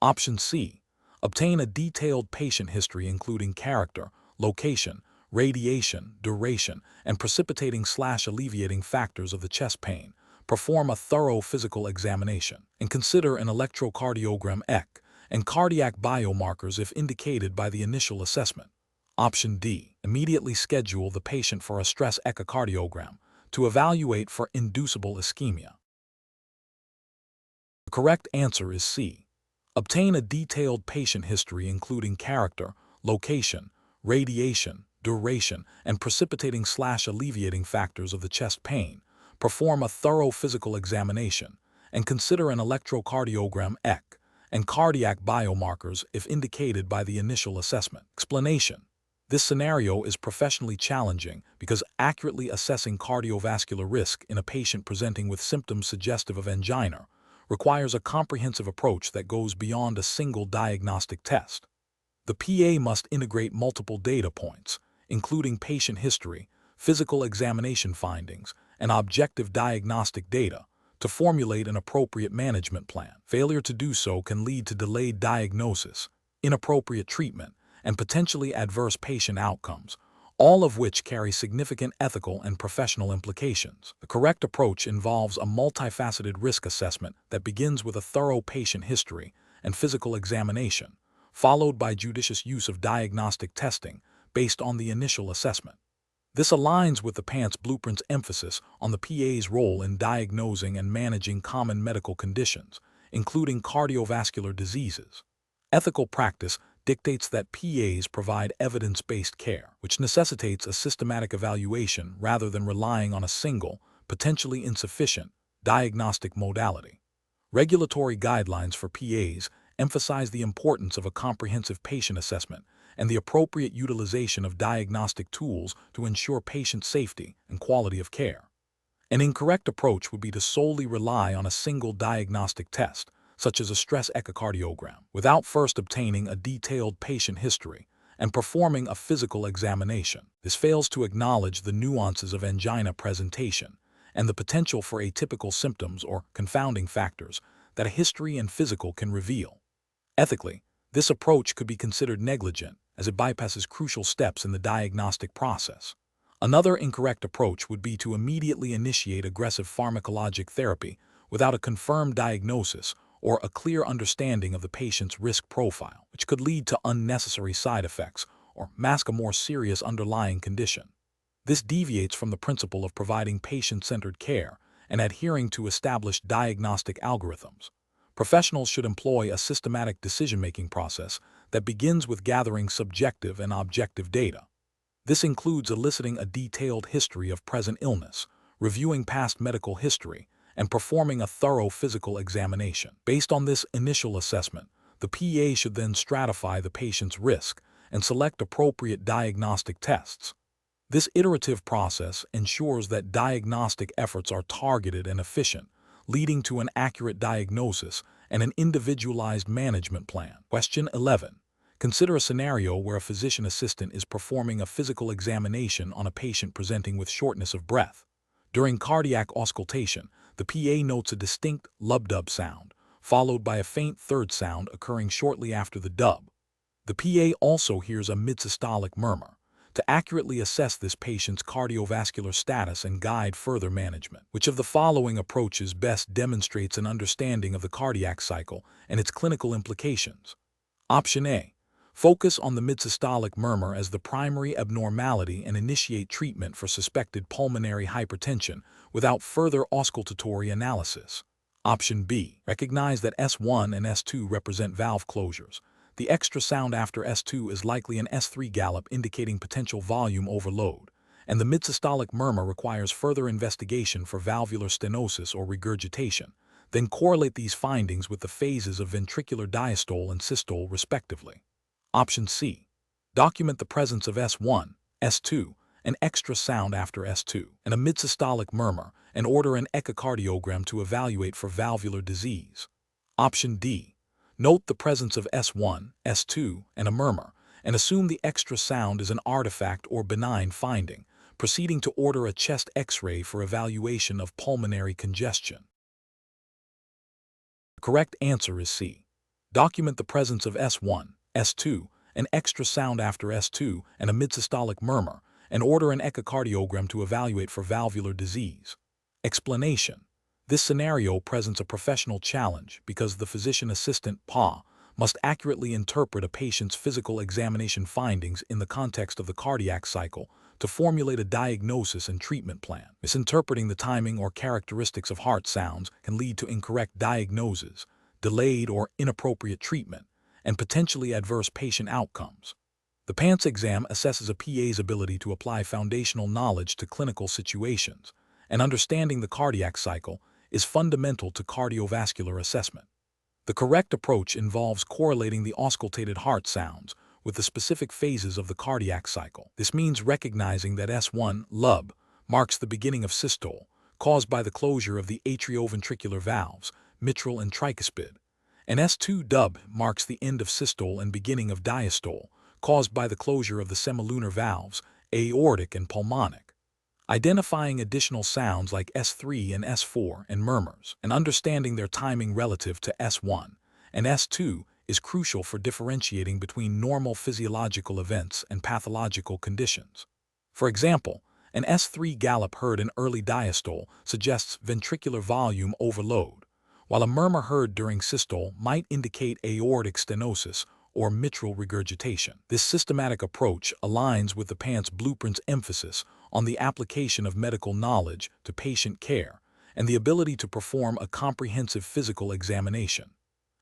Option C. Obtain a detailed patient history including character, location, radiation, duration, and precipitating/alleviating factors of the chest pain. Perform a thorough physical examination, and consider an electrocardiogram (ECG) and cardiac biomarkers if indicated by the initial assessment. Option D. Immediately schedule the patient for a stress echocardiogram to evaluate for inducible ischemia. The correct answer is C. Obtain a detailed patient history including character, location, radiation, duration, and precipitating/alleviating factors of the chest pain. Perform a thorough physical examination, and consider an electrocardiogram (ECG) and cardiac biomarkers if indicated by the initial assessment. Explanation. This scenario is professionally challenging because accurately assessing cardiovascular risk in a patient presenting with symptoms suggestive of angina requires a comprehensive approach that goes beyond a single diagnostic test. The PA must integrate multiple data points, including patient history, physical examination findings, and objective diagnostic data, to formulate an appropriate management plan. Failure to do so can lead to delayed diagnosis, inappropriate treatment, and potentially adverse patient outcomes, all of which carry significant ethical and professional implications. The correct approach involves a multifaceted risk assessment that begins with a thorough patient history and physical examination, followed by judicious use of diagnostic testing based on the initial assessment. This aligns with the PANCE blueprint's emphasis on the PA's role in diagnosing and managing common medical conditions, including cardiovascular diseases. Ethical practice dictates that PAs provide evidence-based care, which necessitates a systematic evaluation rather than relying on a single, potentially insufficient, diagnostic modality. Regulatory guidelines for PAs emphasize the importance of a comprehensive patient assessment and the appropriate utilization of diagnostic tools to ensure patient safety and quality of care. An incorrect approach would be to solely rely on a single diagnostic test, such as a stress echocardiogram, without first obtaining a detailed patient history and performing a physical examination. This fails to acknowledge the nuances of angina presentation and the potential for atypical symptoms or confounding factors that a history and physical can reveal. Ethically, this approach could be considered negligent as it bypasses crucial steps in the diagnostic process. Another incorrect approach would be to immediately initiate aggressive pharmacologic therapy without a confirmed diagnosis or a clear understanding of the patient's risk profile, which could lead to unnecessary side effects or mask a more serious underlying condition. This deviates from the principle of providing patient-centered care and adhering to established diagnostic algorithms. Professionals should employ a systematic decision-making process that begins with gathering subjective and objective data. This includes eliciting a detailed history of present illness, reviewing past medical history, and performing a thorough physical examination. Based on this initial assessment, the PA should then stratify the patient's risk and select appropriate diagnostic tests. This iterative process ensures that diagnostic efforts are targeted and efficient, leading to an accurate diagnosis and an individualized management plan. Question 11. Consider a scenario where a physician assistant is performing a physical examination on a patient presenting with shortness of breath. During cardiac auscultation, the PA notes a distinct lub-dub sound, followed by a faint third sound occurring shortly after the dub. The PA also hears a mid-systolic murmur. To accurately assess this patient's cardiovascular status and guide further management, which of the following approaches best demonstrates an understanding of the cardiac cycle and its clinical implications? Option A. Focus on the mid-systolic murmur as the primary abnormality and initiate treatment for suspected pulmonary hypertension without further auscultatory analysis. Option B. Recognize that S1 and S2 represent valve closures. The extra sound after S2 is likely an S3 gallop indicating potential volume overload, and the mid-systolic murmur requires further investigation for valvular stenosis or regurgitation. Then correlate these findings with the phases of ventricular diastole and systole respectively. Option C. Document the presence of S1, S2, an extra sound after S2, and a mid-systolic murmur, and order an echocardiogram to evaluate for valvular disease. Option D. Note the presence of S1, S2, and a murmur, and assume the extra sound is an artifact or benign finding, proceeding to order a chest X-ray for evaluation of pulmonary congestion. The correct answer is C. Document the presence of S1, S2, an extra sound after S2, and a mid-systolic murmur, and order an echocardiogram to evaluate for valvular disease. Explanation. This scenario presents a professional challenge because the physician assistant, PA, must accurately interpret a patient's physical examination findings in the context of the cardiac cycle to formulate a diagnosis and treatment plan. Misinterpreting the timing or characteristics of heart sounds can lead to incorrect diagnoses, delayed or inappropriate treatment, and potentially adverse patient outcomes. The PANCE exam assesses a PA's ability to apply foundational knowledge to clinical situations, and understanding the cardiac cycle is fundamental to cardiovascular assessment. The correct approach involves correlating the auscultated heart sounds with the specific phases of the cardiac cycle. This means recognizing that S1 lub marks the beginning of systole, caused by the closure of the atrioventricular valves, mitral and tricuspid, and S2 dub marks the end of systole and beginning of diastole, caused by the closure of the semilunar valves, aortic and pulmonic. Identifying additional sounds like S3 and S4 and murmurs, and understanding their timing relative to S1 and S2 is crucial for differentiating between normal physiological events and pathological conditions. For example, an S3 gallop heard in early diastole suggests ventricular volume overload, while a murmur heard during systole might indicate aortic stenosis or mitral regurgitation. This systematic approach aligns with the PANCE blueprint's emphasis on the application of medical knowledge to patient care and the ability to perform a comprehensive physical examination.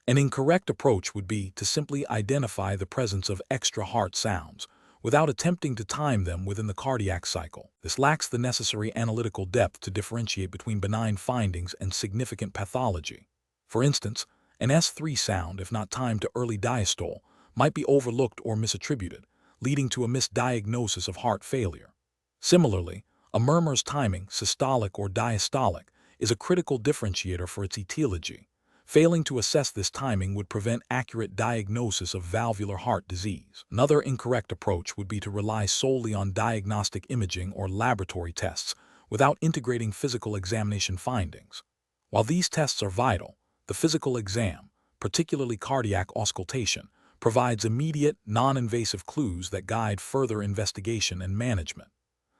An incorrect approach would be to simply identify the presence of extra heart sounds without attempting to time them within the cardiac cycle. This lacks the necessary analytical depth to differentiate between benign findings and significant pathology. For instance, an S3 sound, if not timed to early diastole, might be overlooked or misattributed, leading to a misdiagnosis of heart failure. Similarly, a murmur's timing, systolic or diastolic, is a critical differentiator for its etiology. Failing to assess this timing would prevent accurate diagnosis of valvular heart disease. Another incorrect approach would be to rely solely on diagnostic imaging or laboratory tests without integrating physical examination findings. While these tests are vital, the physical exam, particularly cardiac auscultation, provides immediate, non-invasive clues that guide further investigation and management.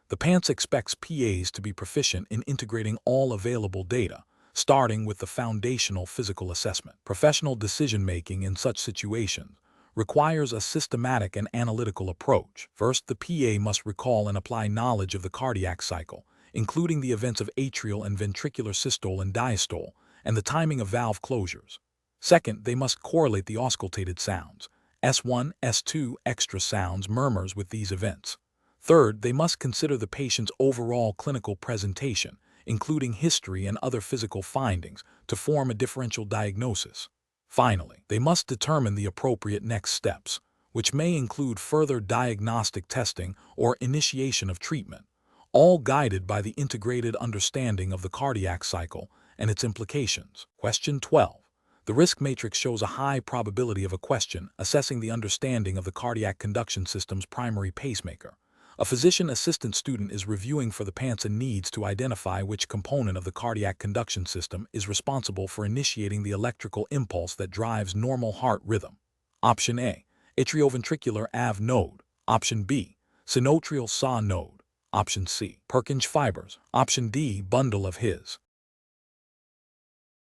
The PANCE expects PAs to be proficient in integrating all available data, starting with the foundational physical assessment. Professional decision-making in such situations requires a systematic and analytical approach. First, the PA must recall and apply knowledge of the cardiac cycle, including the events of atrial and ventricular systole and diastole, and the timing of valve closures. Second, they must correlate the auscultated sounds, S1, S2, extra sounds, murmurs with these events. Third, they must consider the patient's overall clinical presentation, including history and other physical findings, to form a differential diagnosis. Finally, they must determine the appropriate next steps, which may include further diagnostic testing or initiation of treatment, all guided by the integrated understanding of the cardiac cycle and its implications. Question 12. The risk matrix shows a high probability of a question assessing the understanding of the cardiac conduction system's primary pacemaker. A physician assistant student is reviewing for the PANCE and needs to identify which component of the cardiac conduction system is responsible for initiating the electrical impulse that drives normal heart rhythm. Option A, atrioventricular AV node. Option B, sinoatrial SAW node. Option C, Purkinje fibers. Option D, bundle of His.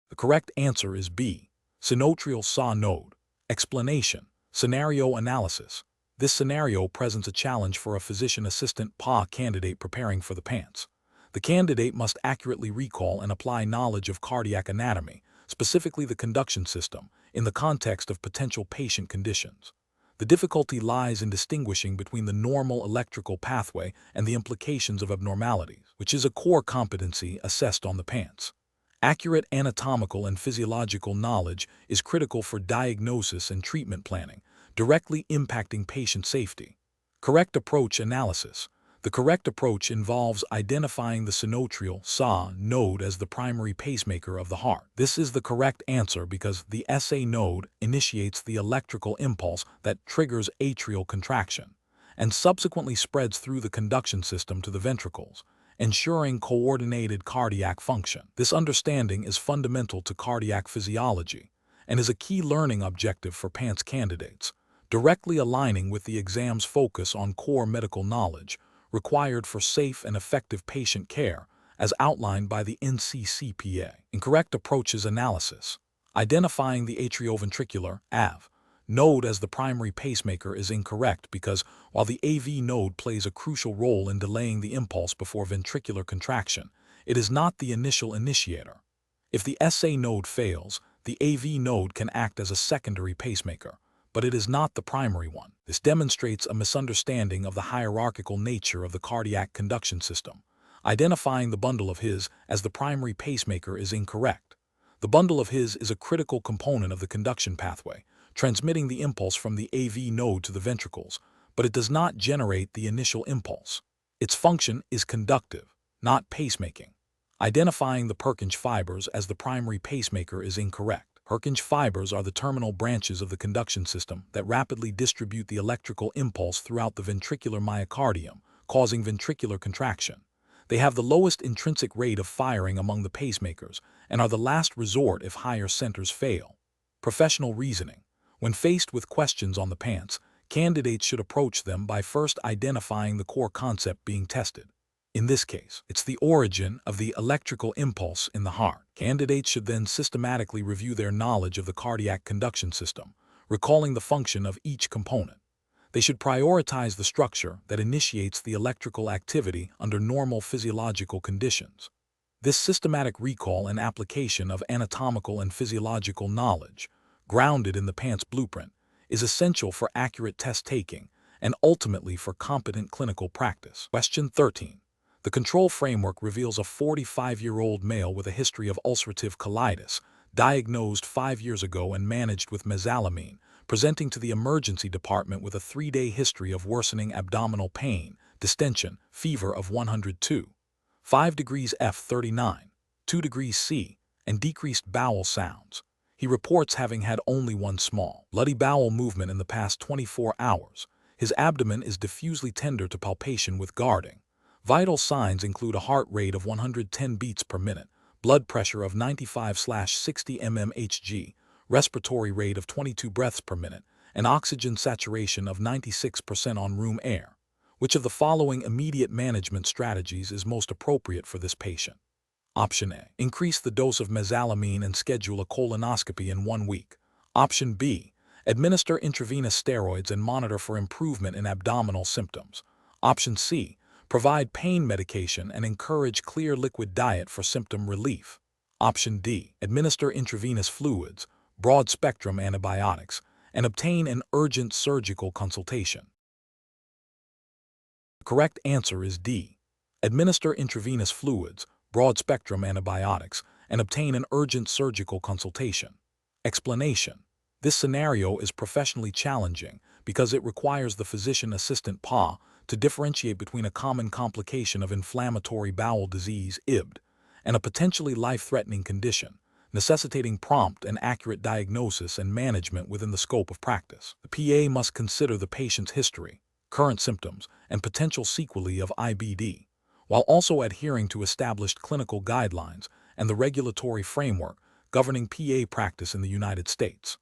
The correct answer is B, sinoatrial SAW node. Explanation: scenario analysis. This scenario presents a challenge for a physician assistant PA candidate preparing for the PANCE. The candidate must accurately recall and apply knowledge of cardiac anatomy, specifically the conduction system, in the context of potential patient conditions. The difficulty lies in distinguishing between the normal electrical pathway and the implications of abnormalities, which is a core competency assessed on the PANCE. Accurate anatomical and physiological knowledge is critical for diagnosis and treatment planning, directly impacting patient safety. Correct approach analysis. The correct approach involves identifying the sinoatrial SAW node as the primary pacemaker of the heart. This is the correct answer because the SA node initiates the electrical impulse that triggers atrial contraction and subsequently spreads through the conduction system to the ventricles, ensuring coordinated cardiac function. This understanding is fundamental to cardiac physiology and is a key learning objective for PANCE candidates, directly aligning with the exam's focus on core medical knowledge required for safe and effective patient care, as outlined by the NCCPA. Incorrect approaches analysis. Identifying the atrioventricular AV node as the primary pacemaker is incorrect because while the AV node plays a crucial role in delaying the impulse before ventricular contraction, it is not the initial initiator. If the SA node fails, the AV node can act as a secondary pacemaker, but it is not the primary one. This demonstrates a misunderstanding of the hierarchical nature of the cardiac conduction system. Identifying the bundle of His as the primary pacemaker is incorrect. The bundle of His is a critical component of the conduction pathway, transmitting the impulse from the AV node to the ventricles, but it does not generate the initial impulse. Its function is conductive, not pacemaking. Identifying the Purkinje fibers as the primary pacemaker is incorrect. Purkinje fibers are the terminal branches of the conduction system that rapidly distribute the electrical impulse throughout the ventricular myocardium, causing ventricular contraction. They have the lowest intrinsic rate of firing among the pacemakers and are the last resort if higher centers fail. Professional reasoning. When faced with questions on the PANCE, candidates should approach them by first identifying the core concept being tested. In this case, it's the origin of the electrical impulse in the heart. Candidates should then systematically review their knowledge of the cardiac conduction system, recalling the function of each component. They should prioritize the structure that initiates the electrical activity under normal physiological conditions. This systematic recall and application of anatomical and physiological knowledge, grounded in the PANCE blueprint, is essential for accurate test taking and ultimately for competent clinical practice. Question 13. The control framework reveals a 45-year-old male with a history of ulcerative colitis, diagnosed 5 years ago and managed with mesalamine, presenting to the emergency department with a 3-day history of worsening abdominal pain, distension, fever of 102.5 degrees F 39, 2 degrees C, and decreased bowel sounds. He reports having had only one small, bloody bowel movement in the past 24 hours. His abdomen is diffusely tender to palpation with guarding. Vital signs include a heart rate of 110 beats per minute, blood pressure of 95/60 mmHg, respiratory rate of 22 breaths per minute, and oxygen saturation of 96% on room air. Which of the following immediate management strategies is most appropriate for this patient? Option A. Increase the dose of mesalamine and schedule a colonoscopy in 1 week. Option B. Administer intravenous steroids and monitor for improvement in abdominal symptoms. Option C. Provide pain medication and encourage clear liquid diet for symptom relief. Option D. Administer intravenous fluids, broad-spectrum antibiotics, and obtain an urgent surgical consultation. The correct answer is D. Administer intravenous fluids, broad-spectrum antibiotics, and obtain an urgent surgical consultation. Explanation. This scenario is professionally challenging because it requires the physician assistant PA to differentiate between a common complication of inflammatory bowel disease (IBD) and a potentially life-threatening condition, necessitating prompt and accurate diagnosis and management within the scope of practice. The PA must consider the patient's history, current symptoms, and potential sequelae of IBD, while also adhering to established clinical guidelines and the regulatory framework governing PA practice in the United States.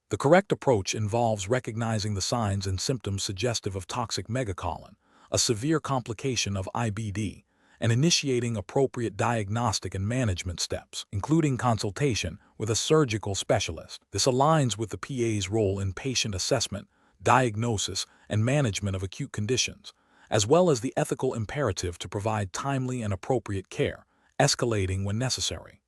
The correct approach involves recognizing the signs and symptoms suggestive of toxic megacolon, a severe complication of IBD, and initiating appropriate diagnostic and management steps, including consultation with a surgical specialist. This aligns with the PA's role in patient assessment, diagnosis, and management of acute conditions, as well as the ethical imperative to provide timely and appropriate care, escalating when necessary.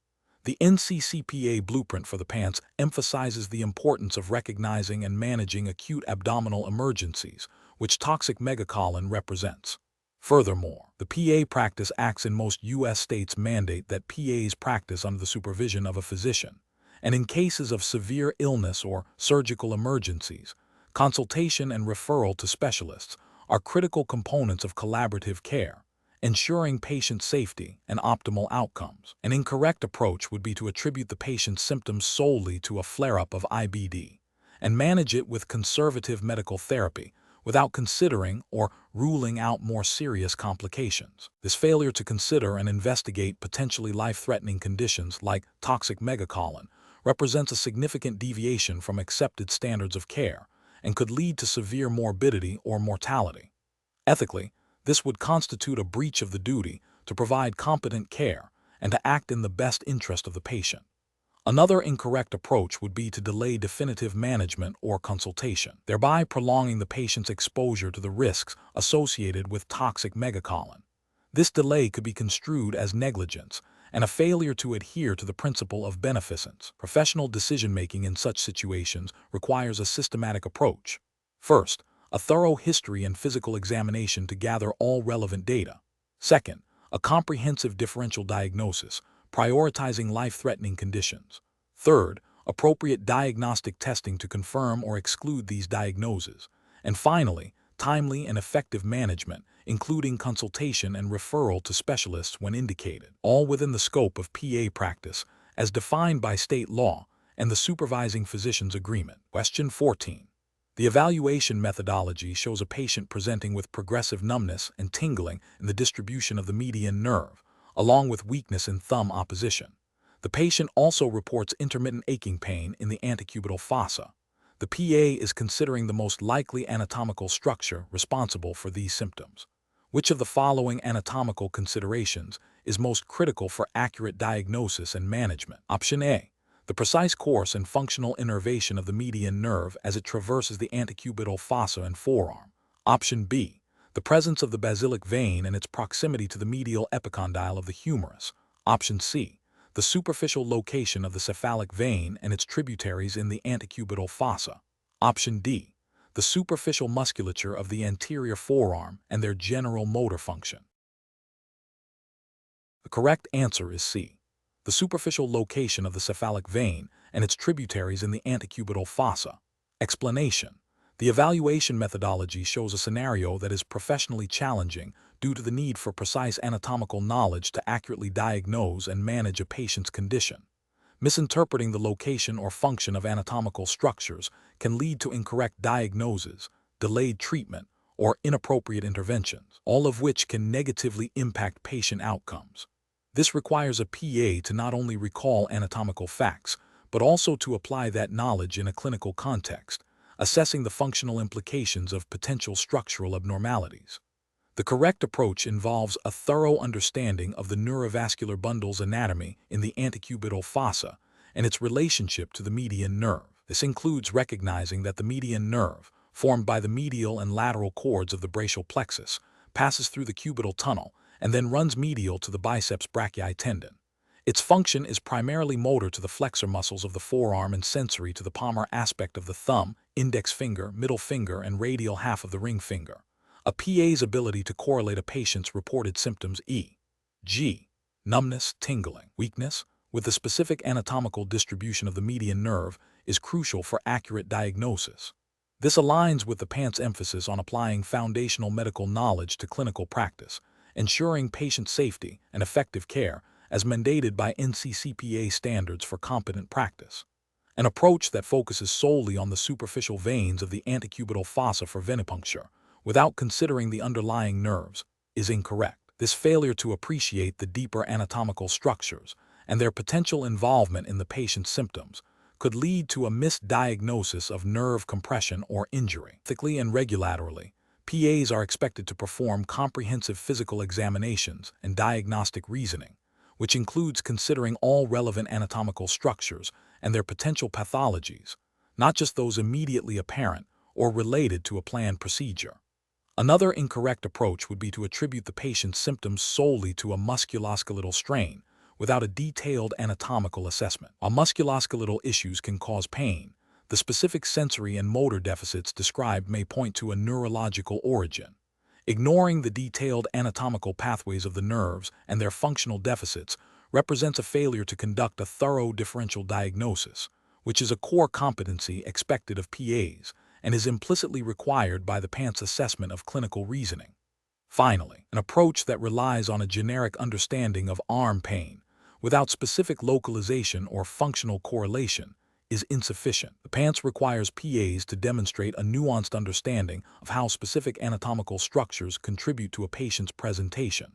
The NCCPA blueprint for the PANCE emphasizes the importance of recognizing and managing acute abdominal emergencies, which toxic megacolon represents. Furthermore, the PA practice acts in most U.S. states mandate that PAs practice under the supervision of a physician, and in cases of severe illness or surgical emergencies, consultation and referral to specialists are critical components of collaborative care, ensuring patient safety and optimal outcomes. An incorrect approach would be to attribute the patient's symptoms solely to a flare-up of IBD and manage it with conservative medical therapy without considering or ruling out more serious complications. This failure to consider and investigate potentially life-threatening conditions like toxic megacolon represents a significant deviation from accepted standards of care and could lead to severe morbidity or mortality. Ethically, this would constitute a breach of the duty to provide competent care and to act in the best interest of the patient. Another incorrect approach would be to delay definitive management or consultation, thereby prolonging the patient's exposure to the risks associated with toxic megacolon. This delay could be construed as negligence and a failure to adhere to the principle of beneficence. Professional decision-making in such situations requires a systematic approach. First, a thorough history and physical examination to gather all relevant data. Second, a comprehensive differential diagnosis, prioritizing life-threatening conditions. Third, appropriate diagnostic testing to confirm or exclude these diagnoses. And finally, timely and effective management, including consultation and referral to specialists when indicated, all within the scope of PA practice as defined by state law and the supervising physician's agreement. Question 14. The evaluation methodology shows a patient presenting with progressive numbness and tingling in the distribution of the median nerve, along with weakness in thumb opposition. The patient also reports intermittent aching pain in the antecubital fossa. The PA is considering the most likely anatomical structure responsible for these symptoms. Which of the following anatomical considerations is most critical for accurate diagnosis and management? Option A. The precise course and functional innervation of the median nerve as it traverses the antecubital fossa and forearm. Option B. The presence of the basilic vein and its proximity to the medial epicondyle of the humerus. Option C. The superficial location of the cephalic vein and its tributaries in the antecubital fossa. Option D. The superficial musculature of the anterior forearm and their general motor function. The correct answer is C. The superficial location of the cephalic vein and its tributaries in the antecubital fossa. Explanation. The evaluation methodology shows a scenario that is professionally challenging due to the need for precise anatomical knowledge to accurately diagnose and manage a patient's condition. Misinterpreting the location or function of anatomical structures can lead to incorrect diagnoses, delayed treatment, or inappropriate interventions, all of which can negatively impact patient outcomes. This requires a PA to not only recall anatomical facts, but also to apply that knowledge in a clinical context, assessing the functional implications of potential structural abnormalities. The correct approach involves a thorough understanding of the neurovascular bundle's anatomy in the antecubital fossa and its relationship to the median nerve. This includes recognizing that the median nerve, formed by the medial and lateral cords of the brachial plexus, passes through the cubital tunnel and then runs medial to the biceps brachii tendon. Its function is primarily motor to the flexor muscles of the forearm and sensory to the palmar aspect of the thumb, index finger, middle finger, and radial half of the ring finger. A PA's ability to correlate a patient's reported symptoms e.g., numbness, tingling, weakness, with the specific anatomical distribution of the median nerve is crucial for accurate diagnosis. This aligns with the PANCE emphasis on applying foundational medical knowledge to clinical practice, ensuring patient safety and effective care as mandated by NCCPA standards for competent practice. An approach that focuses solely on the superficial veins of the antecubital fossa for venipuncture, without considering the underlying nerves, is incorrect. This failure to appreciate the deeper anatomical structures and their potential involvement in the patient's symptoms could lead to a misdiagnosis of nerve compression or injury. Ethically and regulatorily, PAs are expected to perform comprehensive physical examinations and diagnostic reasoning, which includes considering all relevant anatomical structures and their potential pathologies, not just those immediately apparent or related to a planned procedure. Another incorrect approach would be to attribute the patient's symptoms solely to a musculoskeletal strain without a detailed anatomical assessment. While musculoskeletal issues can cause pain, the specific sensory and motor deficits described may point to a neurological origin. Ignoring the detailed anatomical pathways of the nerves and their functional deficits represents a failure to conduct a thorough differential diagnosis, which is a core competency expected of PAs and is implicitly required by the PANCE assessment of clinical reasoning. Finally, an approach that relies on a generic understanding of arm pain without specific localization or functional correlation is insufficient. The PANCE requires PAs to demonstrate a nuanced understanding of how specific anatomical structures contribute to a patient's presentation.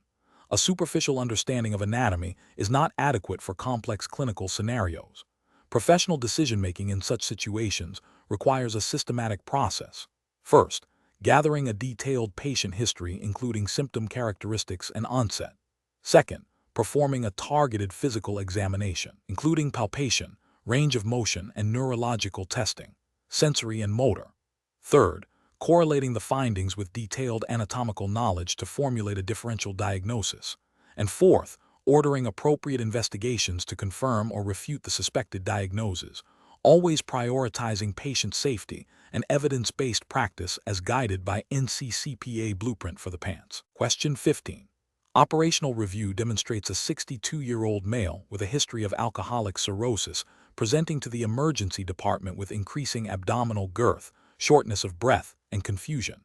A superficial understanding of anatomy is not adequate for complex clinical scenarios. Professional decision-making in such situations requires a systematic process. First, gathering a detailed patient history including symptom characteristics and onset. Second, performing a targeted physical examination, including palpation, range of motion, and neurological testing, sensory and motor. Third, correlating the findings with detailed anatomical knowledge to formulate a differential diagnosis. And fourth, ordering appropriate investigations to confirm or refute the suspected diagnosis, always prioritizing patient safety and evidence-based practice as guided by NCCPA Blueprint for the PANCE. Question 15. Operational review demonstrates a 62-year-old male with a history of alcoholic cirrhosis presenting to the emergency department with increasing abdominal girth, shortness of breath, and confusion.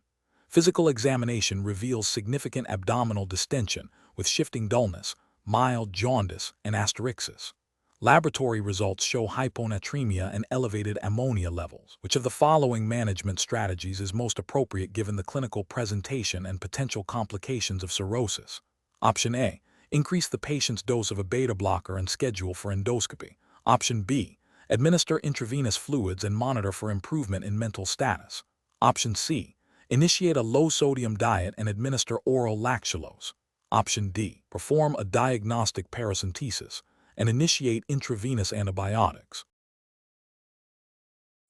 Physical examination reveals significant abdominal distension with shifting dullness, mild jaundice, and asterixis. Laboratory results show hyponatremia and elevated ammonia levels. Which of the following management strategies is most appropriate given the clinical presentation and potential complications of cirrhosis? Option A. Increase the patient's dose of a beta blocker and schedule for endoscopy. Option B. Administer intravenous fluids and monitor for improvement in mental status. Option C. Initiate a low-sodium diet and administer oral lactulose. Option D. Perform a diagnostic paracentesis and initiate intravenous antibiotics.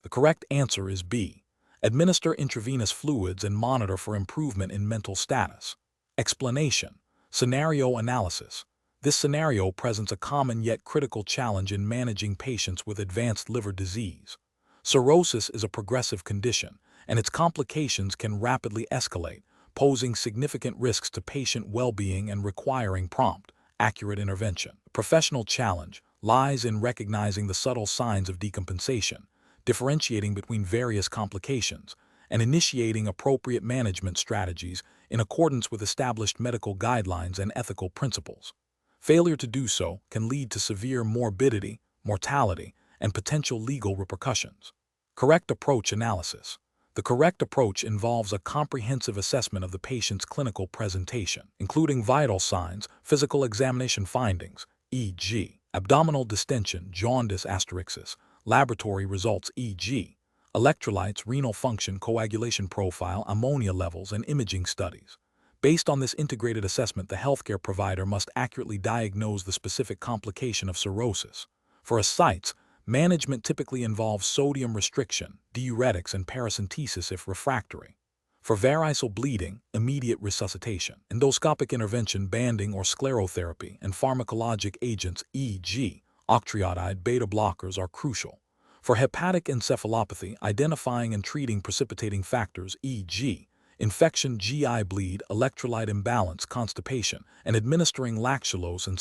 The correct answer is B. Administer intravenous fluids and monitor for improvement in mental status. Explanation. Scenario analysis. This scenario presents a common yet critical challenge in managing patients with advanced liver disease. Cirrhosis is a progressive condition, and its complications can rapidly escalate, posing significant risks to patient well-being and requiring prompt, accurate intervention. The professional challenge lies in recognizing the subtle signs of decompensation, differentiating between various complications, and initiating appropriate management strategies in accordance with established medical guidelines and ethical principles. Failure to do so can lead to severe morbidity, mortality, and potential legal repercussions. Correct approach analysis. The correct approach involves a comprehensive assessment of the patient's clinical presentation, including vital signs, physical examination findings, e.g., abdominal distension, jaundice, asterixis, laboratory results, e.g., electrolytes, renal function, coagulation profile, ammonia levels, and imaging studies. Based on this integrated assessment, the healthcare provider must accurately diagnose the specific complication of cirrhosis. For ascites, management typically involves sodium restriction, diuretics, and paracentesis if refractory. For variceal bleeding, immediate resuscitation, endoscopic intervention, banding or sclerotherapy, and pharmacologic agents, e.g., octreotide beta blockers are crucial. For hepatic encephalopathy, identifying and treating precipitating factors, e.g., infection, GI bleed, electrolyte imbalance, constipation, and administering lactulose and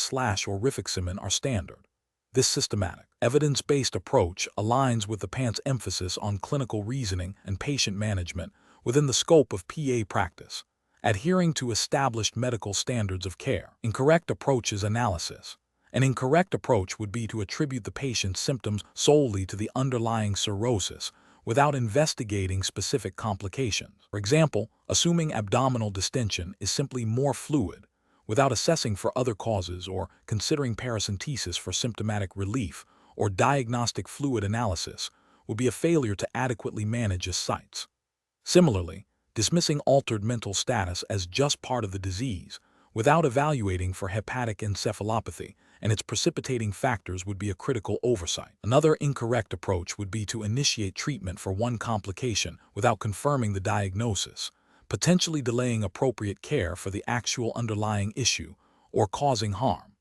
or rifaximin are standard. This systematic, evidence-based approach aligns with the PANCE emphasis on clinical reasoning and patient management within the scope of PA practice, adhering to established medical standards of care. Incorrect approaches analysis. An incorrect approach would be to attribute the patient's symptoms solely to the underlying cirrhosis without investigating specific complications. For example, assuming abdominal distension is simply more fluid without assessing for other causes or considering paracentesis for symptomatic relief or diagnostic fluid analysis would be a failure to adequately manage ascites. Similarly, dismissing altered mental status as just part of the disease without evaluating for hepatic encephalopathy and its precipitating factors would be a critical oversight. Another incorrect approach would be to initiate treatment for one complication without confirming the diagnosis, potentially delaying appropriate care for the actual underlying issue or causing harm.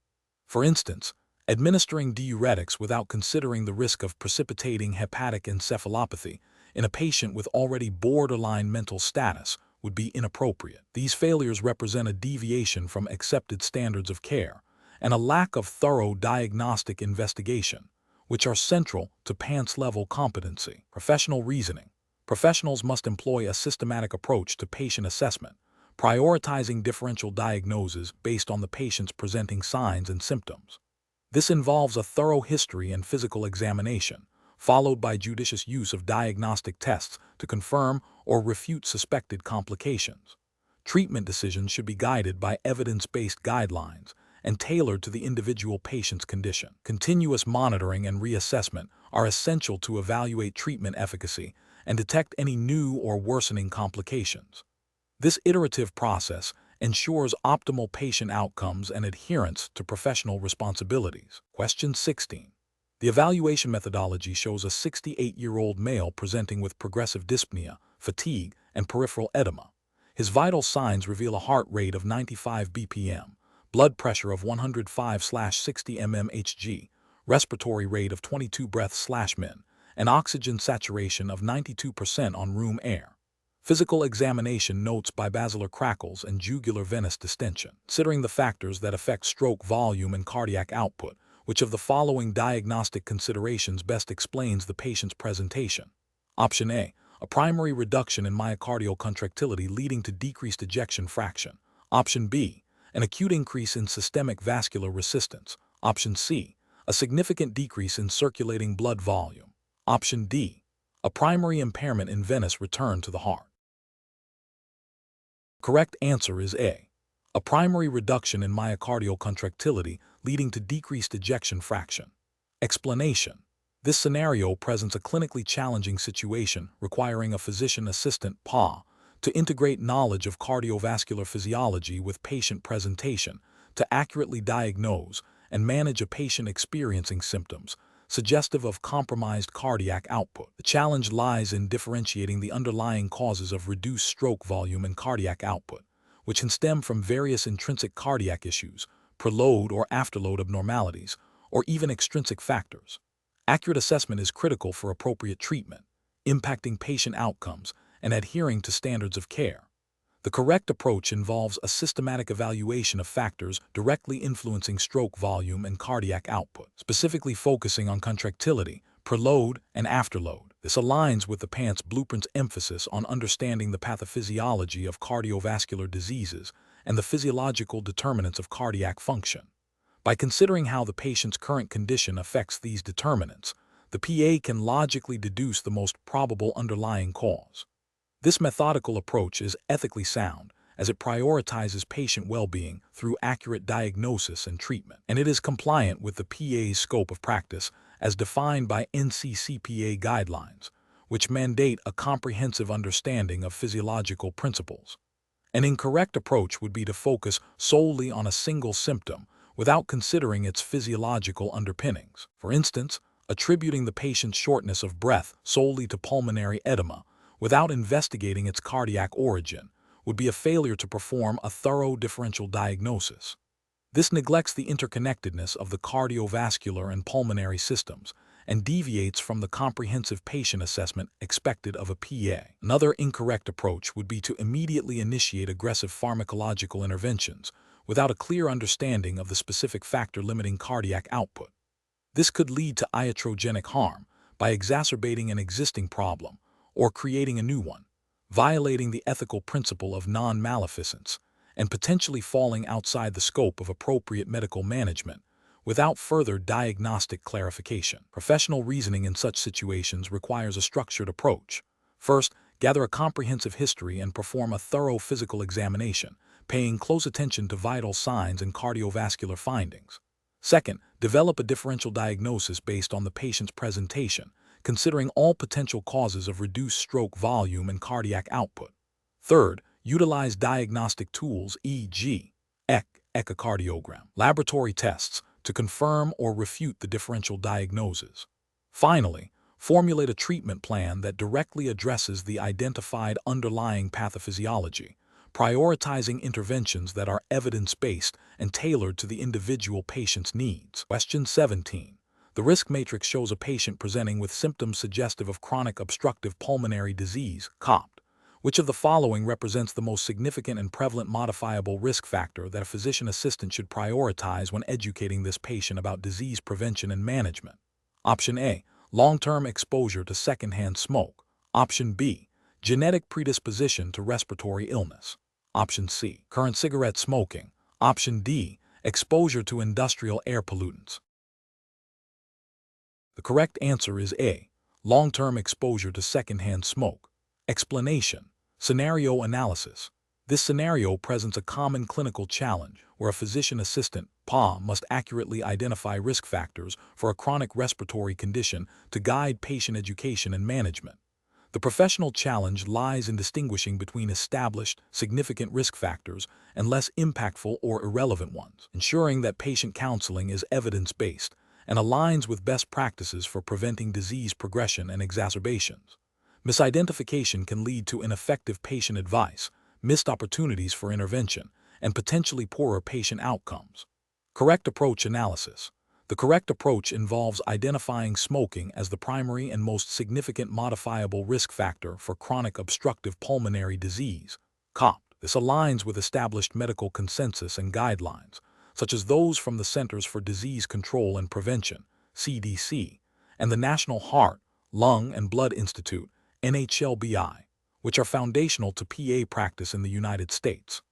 For instance, administering diuretics without considering the risk of precipitating hepatic encephalopathy in a patient with already borderline mental status would be inappropriate. These failures represent a deviation from accepted standards of care and a lack of thorough diagnostic investigation, which are central to PANCE-level competency. Professional reasoning. Professionals must employ a systematic approach to patient assessment, prioritizing differential diagnoses based on the patient's presenting signs and symptoms. This involves a thorough history and physical examination, followed by judicious use of diagnostic tests to confirm or refute suspected complications. Treatment decisions should be guided by evidence-based guidelines and tailored to the individual patient's condition. Continuous monitoring and reassessment are essential to evaluate treatment efficacy and detect any new or worsening complications. This iterative process ensures optimal patient outcomes and adherence to professional responsibilities. Question 16. The evaluation methodology shows a 68-year-old male presenting with progressive dyspnea, fatigue, and peripheral edema. His vital signs reveal a heart rate of 95 bpm, blood pressure of 105/60 mmHg, respiratory rate of 22 breaths/min, and oxygen saturation of 92% on room air. Physical examination notes bibasilar crackles and jugular venous distension. Considering the factors that affect stroke volume and cardiac output, which of the following diagnostic considerations best explains the patient's presentation? Option A, a primary reduction in myocardial contractility leading to decreased ejection fraction. Option B, an acute increase in systemic vascular resistance. Option C, a significant decrease in circulating blood volume. Option D, a primary impairment in venous return to the heart. Correct answer is A, a primary reduction in myocardial contractility leading to decreased ejection fraction. Explanation. This scenario presents a clinically challenging situation requiring a physician assistant (PA) to integrate knowledge of cardiovascular physiology with patient presentation to accurately diagnose and manage a patient experiencing symptoms suggestive of compromised cardiac output. The challenge lies in differentiating the underlying causes of reduced stroke volume and cardiac output, which can stem from various intrinsic cardiac issues, preload or afterload abnormalities, or even extrinsic factors. Accurate assessment is critical for appropriate treatment, impacting patient outcomes and adhering to standards of care. The correct approach involves a systematic evaluation of factors directly influencing stroke volume and cardiac output, specifically focusing on contractility, preload, and afterload. This aligns with the PANCE blueprint's emphasis on understanding the pathophysiology of cardiovascular diseases and the physiological determinants of cardiac function. By considering how the patient's current condition affects these determinants, the PA can logically deduce the most probable underlying cause. This methodical approach is ethically sound as it prioritizes patient well-being through accurate diagnosis and treatment, and it is compliant with the PA's scope of practice as defined by NCCPA guidelines, which mandate a comprehensive understanding of physiological principles. An incorrect approach would be to focus solely on a single symptom without considering its physiological underpinnings. For instance, attributing the patient's shortness of breath solely to pulmonary edema without investigating its cardiac origin would be a failure to perform a thorough differential diagnosis. This neglects the interconnectedness of the cardiovascular and pulmonary systems and deviates from the comprehensive patient assessment expected of a PA. Another incorrect approach would be to immediately initiate aggressive pharmacological interventions without a clear understanding of the specific factor limiting cardiac output. This could lead to iatrogenic harm by exacerbating an existing problem or creating a new one, violating the ethical principle of non-maleficence, and potentially falling outside the scope of appropriate medical management, without further diagnostic clarification. Professional reasoning in such situations requires a structured approach. First, gather a comprehensive history and perform a thorough physical examination, paying close attention to vital signs and cardiovascular findings. Second, develop a differential diagnosis based on the patient's presentation, considering all potential causes of reduced stroke volume and cardiac output. Third, utilize diagnostic tools, e.g., echocardiogram, laboratory tests, to confirm or refute the differential diagnosis. Finally, formulate a treatment plan that directly addresses the identified underlying pathophysiology, prioritizing interventions that are evidence-based and tailored to the individual patient's needs. Question 17. The risk matrix shows a patient presenting with symptoms suggestive of chronic obstructive pulmonary disease, COPD. Which of the following represents the most significant and prevalent modifiable risk factor that a physician assistant should prioritize when educating this patient about disease prevention and management? Option A, long-term exposure to secondhand smoke. Option B, genetic predisposition to respiratory illness. Option C, current cigarette smoking. Option D, exposure to industrial air pollutants. The correct answer is A, long-term exposure to secondhand smoke. Explanation. Scenario analysis. This scenario presents a common clinical challenge where a physician assistant, PA, must accurately identify risk factors for a chronic respiratory condition to guide patient education and management. The professional challenge lies in distinguishing between established, significant risk factors and less impactful or irrelevant ones, ensuring that patient counseling is evidence-based and aligns with best practices for preventing disease progression and exacerbations. Misidentification can lead to ineffective patient advice, missed opportunities for intervention, and potentially poorer patient outcomes. Correct approach analysis. The correct approach involves identifying smoking as the primary and most significant modifiable risk factor for chronic obstructive pulmonary disease, COPD. This aligns with established medical consensus and guidelines, such as those from the Centers for Disease Control and Prevention, CDC, and the National Heart, Lung, and Blood Institute, NHLBI, which are foundational to PA practice in the United States.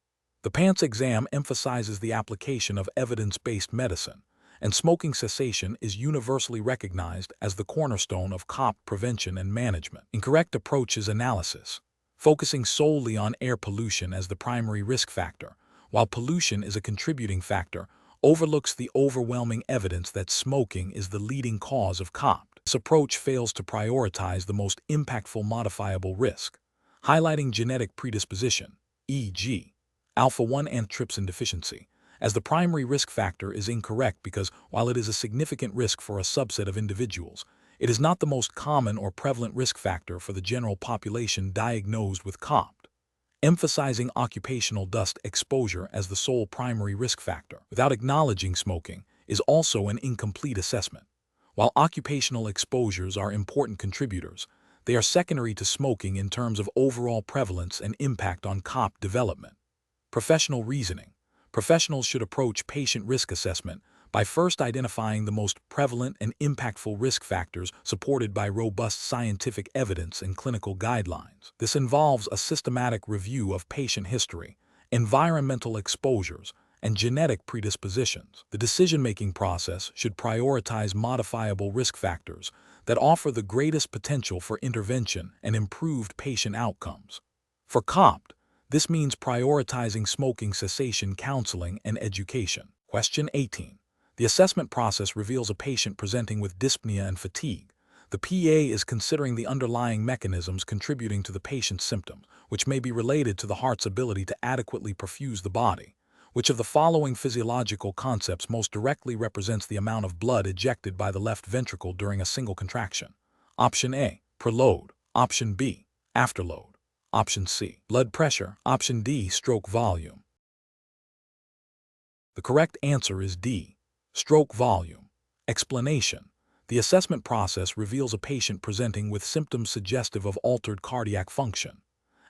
The PANCE exam emphasizes the application of evidence-based medicine, and smoking cessation is universally recognized as the cornerstone of COPD prevention and management. Incorrect approaches analysis. Focusing solely on air pollution as the primary risk factor, while pollution is a contributing factor, overlooks the overwhelming evidence that smoking is the leading cause of COPD. This approach fails to prioritize the most impactful modifiable risk, highlighting genetic predisposition, e.g., alpha-1 antitrypsin deficiency, as the primary risk factor is incorrect because, while it is a significant risk for a subset of individuals, it is not the most common or prevalent risk factor for the general population diagnosed with COPD. Emphasizing occupational dust exposure as the sole primary risk factor, without acknowledging smoking, is also an incomplete assessment. While occupational exposures are important contributors, they are secondary to smoking in terms of overall prevalence and impact on COPD development. Professional reasoning. Professionals should approach patient risk assessment by first identifying the most prevalent and impactful risk factors supported by robust scientific evidence and clinical guidelines. This involves a systematic review of patient history, environmental exposures, and genetic predispositions. The decision-making process should prioritize modifiable risk factors that offer the greatest potential for intervention and improved patient outcomes. For COPD, this means prioritizing smoking cessation counseling and education. Question 18. The assessment process reveals a patient presenting with dyspnea and fatigue. The PA is considering the underlying mechanisms contributing to the patient's symptoms, which may be related to the heart's ability to adequately perfuse the body. Which of the following physiological concepts most directly represents the amount of blood ejected by the left ventricle during a single contraction? Option A, preload. Option B, afterload. Option C, blood pressure. Option D, stroke volume. The correct answer is D, stroke volume. Explanation. The assessment process reveals a patient presenting with symptoms suggestive of altered cardiac function.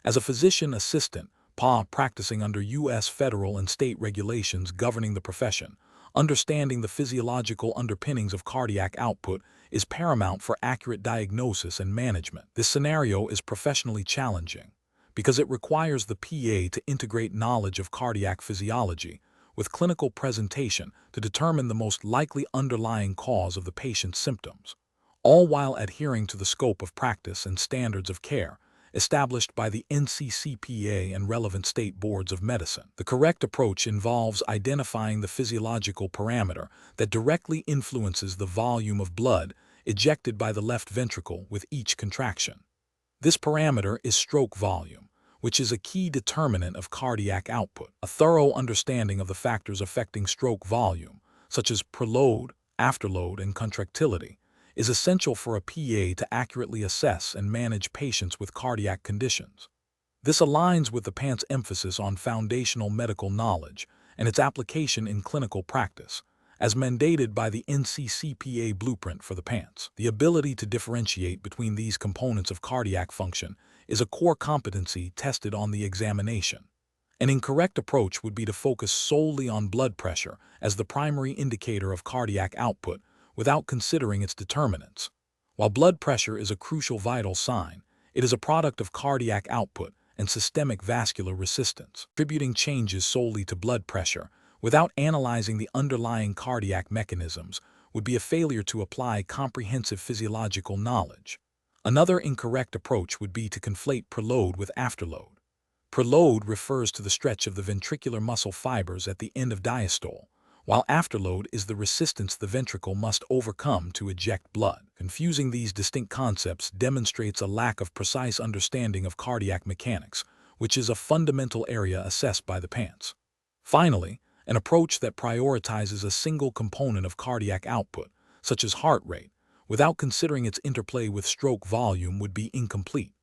As a physician assistant, PA practicing under U.S. federal and state regulations governing the profession, understanding the physiological underpinnings of cardiac output is paramount for accurate diagnosis and management. This scenario is professionally challenging because it requires the PA to integrate knowledge of cardiac physiology with clinical presentation to determine the most likely underlying cause of the patient's symptoms, all while adhering to the scope of practice and standards of care established by the NCCPA and relevant state boards of medicine. The correct approach involves identifying the physiological parameter that directly influences the volume of blood ejected by the left ventricle with each contraction. This parameter is stroke volume, which is a key determinant of cardiac output. A thorough understanding of the factors affecting stroke volume, such as preload, afterload, and contractility, is essential for a PA to accurately assess and manage patients with cardiac conditions. This aligns with the PANCE emphasis on foundational medical knowledge and its application in clinical practice, as mandated by the NCCPA blueprint for the PANCE. The ability to differentiate between these components of cardiac function is a core competency tested on the examination. An incorrect approach would be to focus solely on blood pressure as the primary indicator of cardiac output without considering its determinants. While blood pressure is a crucial vital sign, it is a product of cardiac output and systemic vascular resistance. Attributing changes solely to blood pressure without analyzing the underlying cardiac mechanisms would be a failure to apply comprehensive physiological knowledge. Another incorrect approach would be to conflate preload with afterload. Preload refers to the stretch of the ventricular muscle fibers at the end of diastole, while afterload is the resistance the ventricle must overcome to eject blood. Confusing these distinct concepts demonstrates a lack of precise understanding of cardiac mechanics, which is a fundamental area assessed by the PANCE. Finally, an approach that prioritizes a single component of cardiac output, such as heart rate, without considering its interplay with stroke volume would be incomplete.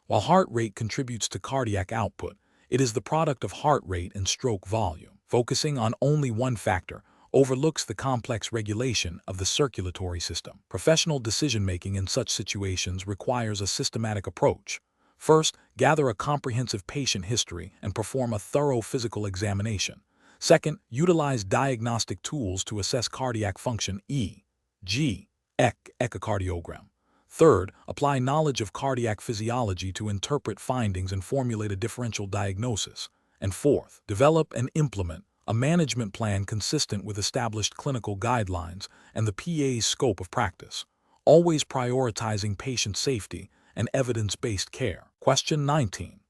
While heart rate contributes to cardiac output, it is the product of heart rate and stroke volume. Focusing on only one factor overlooks the complex regulation of the circulatory system. Professional decision-making in such situations requires a systematic approach. First, gather a comprehensive patient history and perform a thorough physical examination. Second, utilize diagnostic tools to assess cardiac function, e.g., echocardiogram. Third, apply knowledge of cardiac physiology to interpret findings and formulate a differential diagnosis. And fourth, develop and implement a management plan consistent with established clinical guidelines and the PA's scope of practice, always prioritizing patient safety and evidence-based care. Question 19.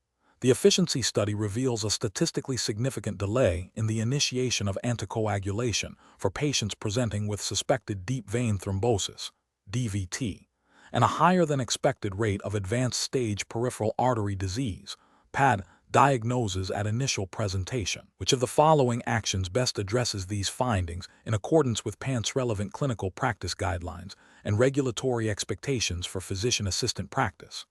The efficiency study reveals a statistically significant delay in the initiation of anticoagulation for patients presenting with suspected deep vein thrombosis, DVT, and a higher than expected rate of advanced stage peripheral artery disease, PAD, diagnoses at initial presentation. Which of the following actions best addresses these findings in accordance with PANCE relevant clinical practice guidelines and regulatory expectations for physician-assistant practice?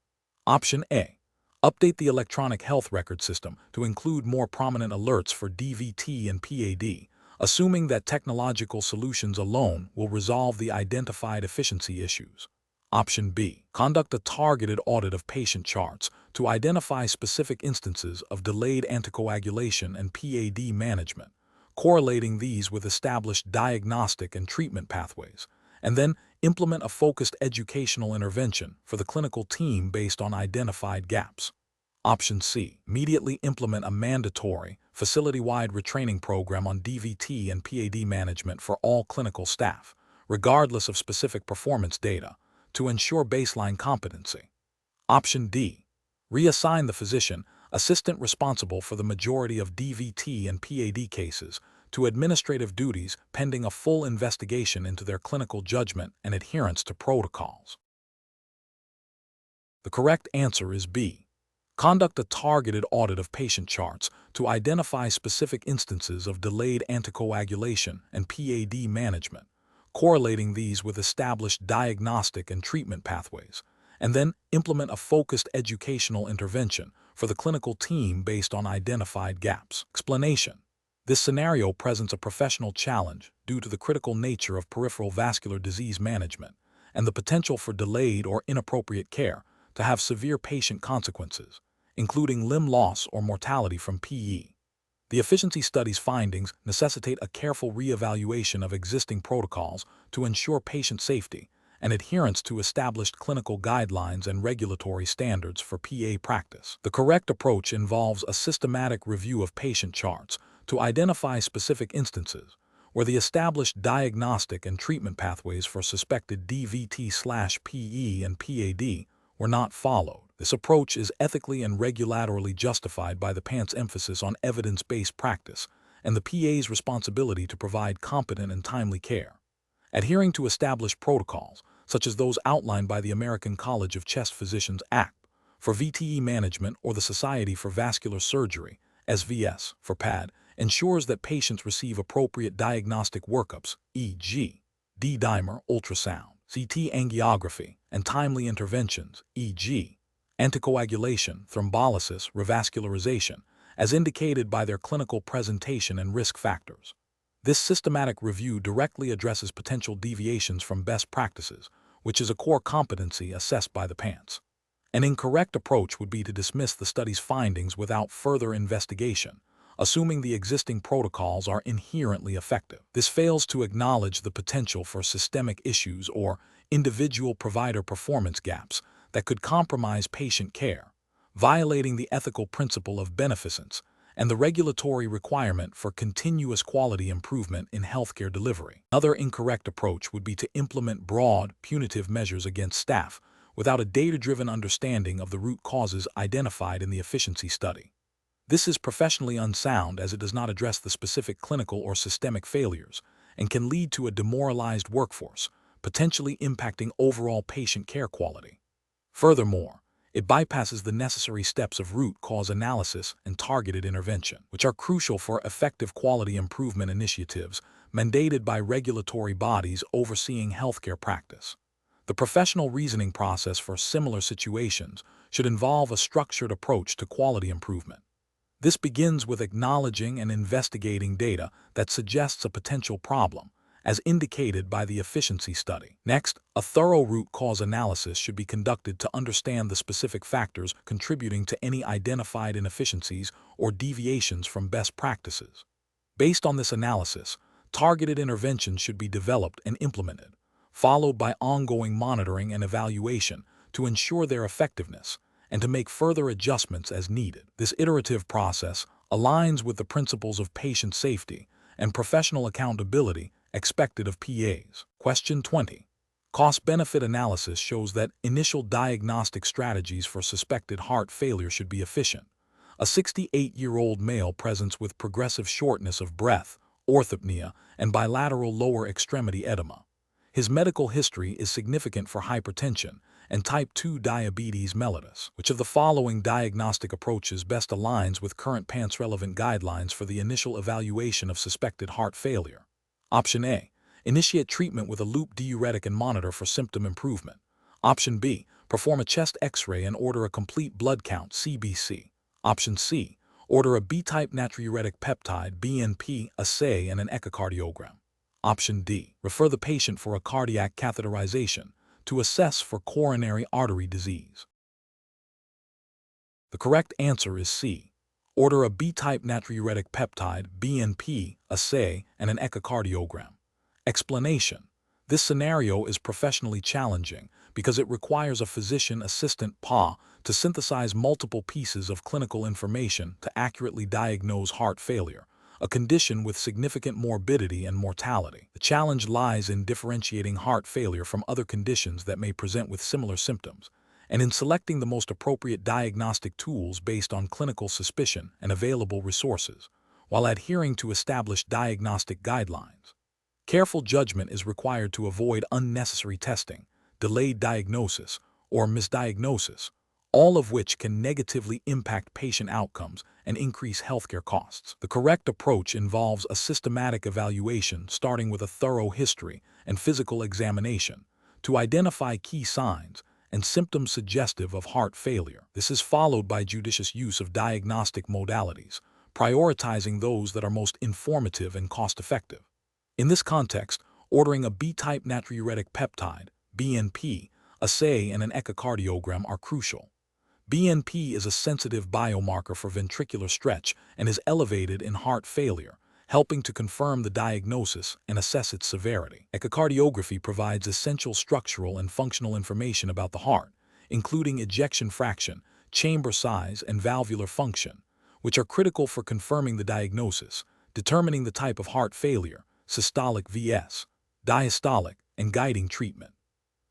Option A. Update the electronic health record system to include more prominent alerts for DVT and PAD, assuming that technological solutions alone will resolve the identified efficiency issues. Option B. Conduct a targeted audit of patient charts to identify specific instances of delayed anticoagulation and PAD management, correlating these with established diagnostic and treatment pathways, and then implement a focused educational intervention for the clinical team based on identified gaps. Option C. Immediately implement a mandatory, facility-wide retraining program on DVT and PAD management for all clinical staff, regardless of specific performance data, to ensure baseline competency. Option D. Reassign the physician, assistant responsible for the majority of DVT and PAD cases to administrative duties pending a full investigation into their clinical judgment and adherence to protocols. The correct answer is B. Conduct a targeted audit of patient charts to identify specific instances of delayed anticoagulation and PAD management, correlating these with established diagnostic and treatment pathways, and then implement a focused educational intervention for the clinical team based on identified gaps. Explanation. This scenario presents a professional challenge due to the critical nature of peripheral vascular disease management and the potential for delayed or inappropriate care to have severe patient consequences, including limb loss or mortality from PE. The efficiency study's findings necessitate a careful reevaluation of existing protocols to ensure patient safety and adherence to established clinical guidelines and regulatory standards for PA practice. The correct approach involves a systematic review of patient charts to identify specific instances where the established diagnostic and treatment pathways for suspected DVT/PE and PAD were not followed. This approach is ethically and regulatorily justified by the PANCE emphasis on evidence-based practice and the PA's responsibility to provide competent and timely care. Adhering to established protocols, such as those outlined by the American College of Chest Physicians Act for VTE management or the Society for Vascular Surgery, SVS, for PAD, ensures that patients receive appropriate diagnostic workups, e.g., D-dimer ultrasound, CT angiography, and timely interventions, e.g., anticoagulation, thrombolysis, revascularization, as indicated by their clinical presentation and risk factors. This systematic review directly addresses potential deviations from best practices, which is a core competency assessed by the PANCE. An incorrect approach would be to dismiss the study's findings without further investigation, assuming the existing protocols are inherently effective. This fails to acknowledge the potential for systemic issues or individual provider performance gaps that could compromise patient care, violating the ethical principle of beneficence and the regulatory requirement for continuous quality improvement in healthcare delivery. Another incorrect approach would be to implement broad, punitive measures against staff without a data-driven understanding of the root causes identified in the efficiency study. This is professionally unsound as it does not address the specific clinical or systemic failures and can lead to a demoralized workforce, potentially impacting overall patient care quality. Furthermore, it bypasses the necessary steps of root cause analysis and targeted intervention, which are crucial for effective quality improvement initiatives mandated by regulatory bodies overseeing healthcare practice. The professional reasoning process for similar situations should involve a structured approach to quality improvement. This begins with acknowledging and investigating data that suggests a potential problem, as indicated by the efficiency study. Next, a thorough root cause analysis should be conducted to understand the specific factors contributing to any identified inefficiencies or deviations from best practices. Based on this analysis, targeted interventions should be developed and implemented, followed by ongoing monitoring and evaluation to ensure their effectiveness and to make further adjustments as needed. This iterative process aligns with the principles of patient safety and professional accountability expected of PAs. Question 20. Cost-benefit analysis shows that initial diagnostic strategies for suspected heart failure should be efficient. A 68-year-old male presents with progressive shortness of breath, orthopnea, and bilateral lower extremity edema. His medical history is significant for hypertension and type 2 diabetes mellitus. Which of the following diagnostic approaches best aligns with current PANCE-relevant guidelines for the initial evaluation of suspected heart failure? Option A. Initiate treatment with a loop diuretic and monitor for symptom improvement. Option B. Perform a chest X-ray and order a complete blood count (CBC). Option C. Order a B-type natriuretic peptide (BNP) assay and an echocardiogram. Option D. Refer the patient for a cardiac catheterization to assess for coronary artery disease. The correct answer is C. Order a B-type natriuretic peptide (BNP) assay and an echocardiogram. Explanation: this scenario is professionally challenging because it requires a physician assistant PA to synthesize multiple pieces of clinical information to accurately diagnose heart failure, a condition with significant morbidity and mortality. The challenge lies in differentiating heart failure from other conditions that may present with similar symptoms, and in selecting the most appropriate diagnostic tools based on clinical suspicion and available resources, while adhering to established diagnostic guidelines. Careful judgment is required to avoid unnecessary testing, delayed diagnosis, or misdiagnosis, all of which can negatively impact patient outcomes and increase healthcare costs. The correct approach involves a systematic evaluation starting with a thorough history and physical examination to identify key signs and symptoms suggestive of heart failure. This is followed by judicious use of diagnostic modalities, prioritizing those that are most informative and cost-effective. In this context, ordering a B-type natriuretic peptide, BNP, assay and an echocardiogram are crucial. BNP is a sensitive biomarker for ventricular stretch and is elevated in heart failure, helping to confirm the diagnosis and assess its severity. Echocardiography provides essential structural and functional information about the heart, including ejection fraction, chamber size, and valvular function, which are critical for confirming the diagnosis, determining the type of heart failure, systolic vs. diastolic, and guiding treatment.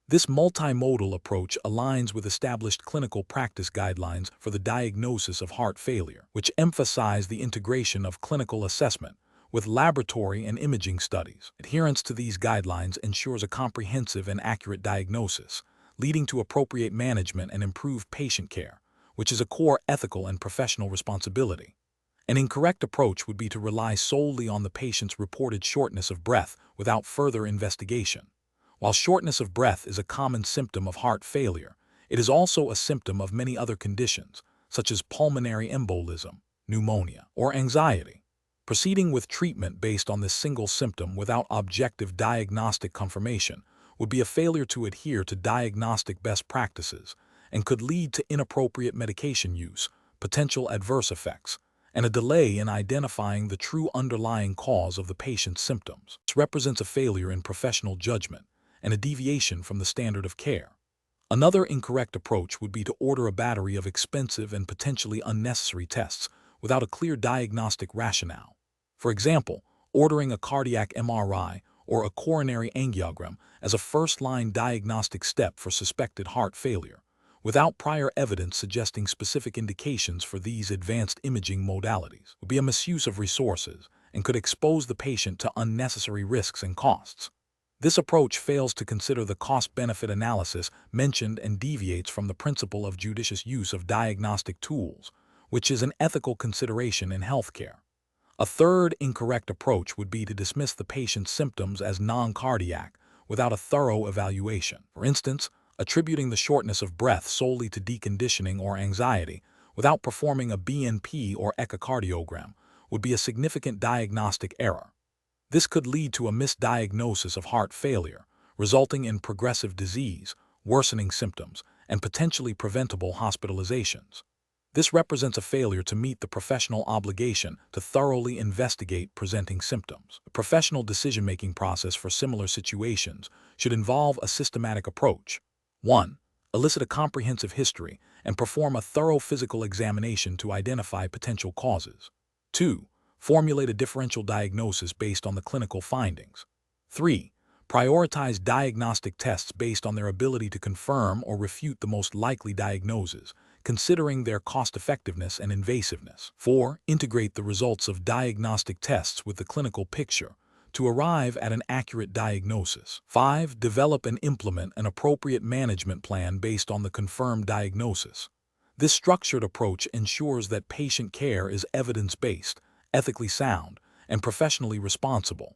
This multimodal approach aligns with established clinical practice guidelines for the diagnosis of heart failure, which emphasize the integration of clinical assessment with laboratory and imaging studies. Adherence to these guidelines ensures a comprehensive and accurate diagnosis, leading to appropriate management and improved patient care, which is a core ethical and professional responsibility. An incorrect approach would be to rely solely on the patient's reported shortness of breath without further investigation. While shortness of breath is a common symptom of heart failure, it is also a symptom of many other conditions, such as pulmonary embolism, pneumonia, or anxiety. Proceeding with treatment based on this single symptom without objective diagnostic confirmation would be a failure to adhere to diagnostic best practices and could lead to inappropriate medication use, potential adverse effects, and a delay in identifying the true underlying cause of the patient's symptoms. This represents a failure in professional judgment and a deviation from the standard of care. Another incorrect approach would be to order a battery of expensive and potentially unnecessary tests without a clear diagnostic rationale. For example, ordering a cardiac MRI or a coronary angiogram as a first-line diagnostic step for suspected heart failure, without prior evidence suggesting specific indications for these advanced imaging modalities, would be a misuse of resources and could expose the patient to unnecessary risks and costs. This approach fails to consider the cost-benefit analysis mentioned and deviates from the principle of judicious use of diagnostic tools, which is an ethical consideration in healthcare. A third incorrect approach would be to dismiss the patient's symptoms as non-cardiac without a thorough evaluation. For instance, attributing the shortness of breath solely to deconditioning or anxiety without performing a BNP or echocardiogram would be a significant diagnostic error. This could lead to a misdiagnosis of heart failure, resulting in progressive disease, worsening symptoms, and potentially preventable hospitalizations. This represents a failure to meet the professional obligation to thoroughly investigate presenting symptoms. The professional decision-making process for similar situations should involve a systematic approach. 1. Elicit a comprehensive history and perform a thorough physical examination to identify potential causes. 2. Formulate a differential diagnosis based on the clinical findings. 3. Prioritize diagnostic tests based on their ability to confirm or refute the most likely diagnoses, considering their cost-effectiveness and invasiveness. 4. Integrate the results of diagnostic tests with the clinical picture to arrive at an accurate diagnosis. 5. Develop and implement an appropriate management plan based on the confirmed diagnosis. This structured approach ensures that patient care is evidence-based, ethically sound, and professionally responsible.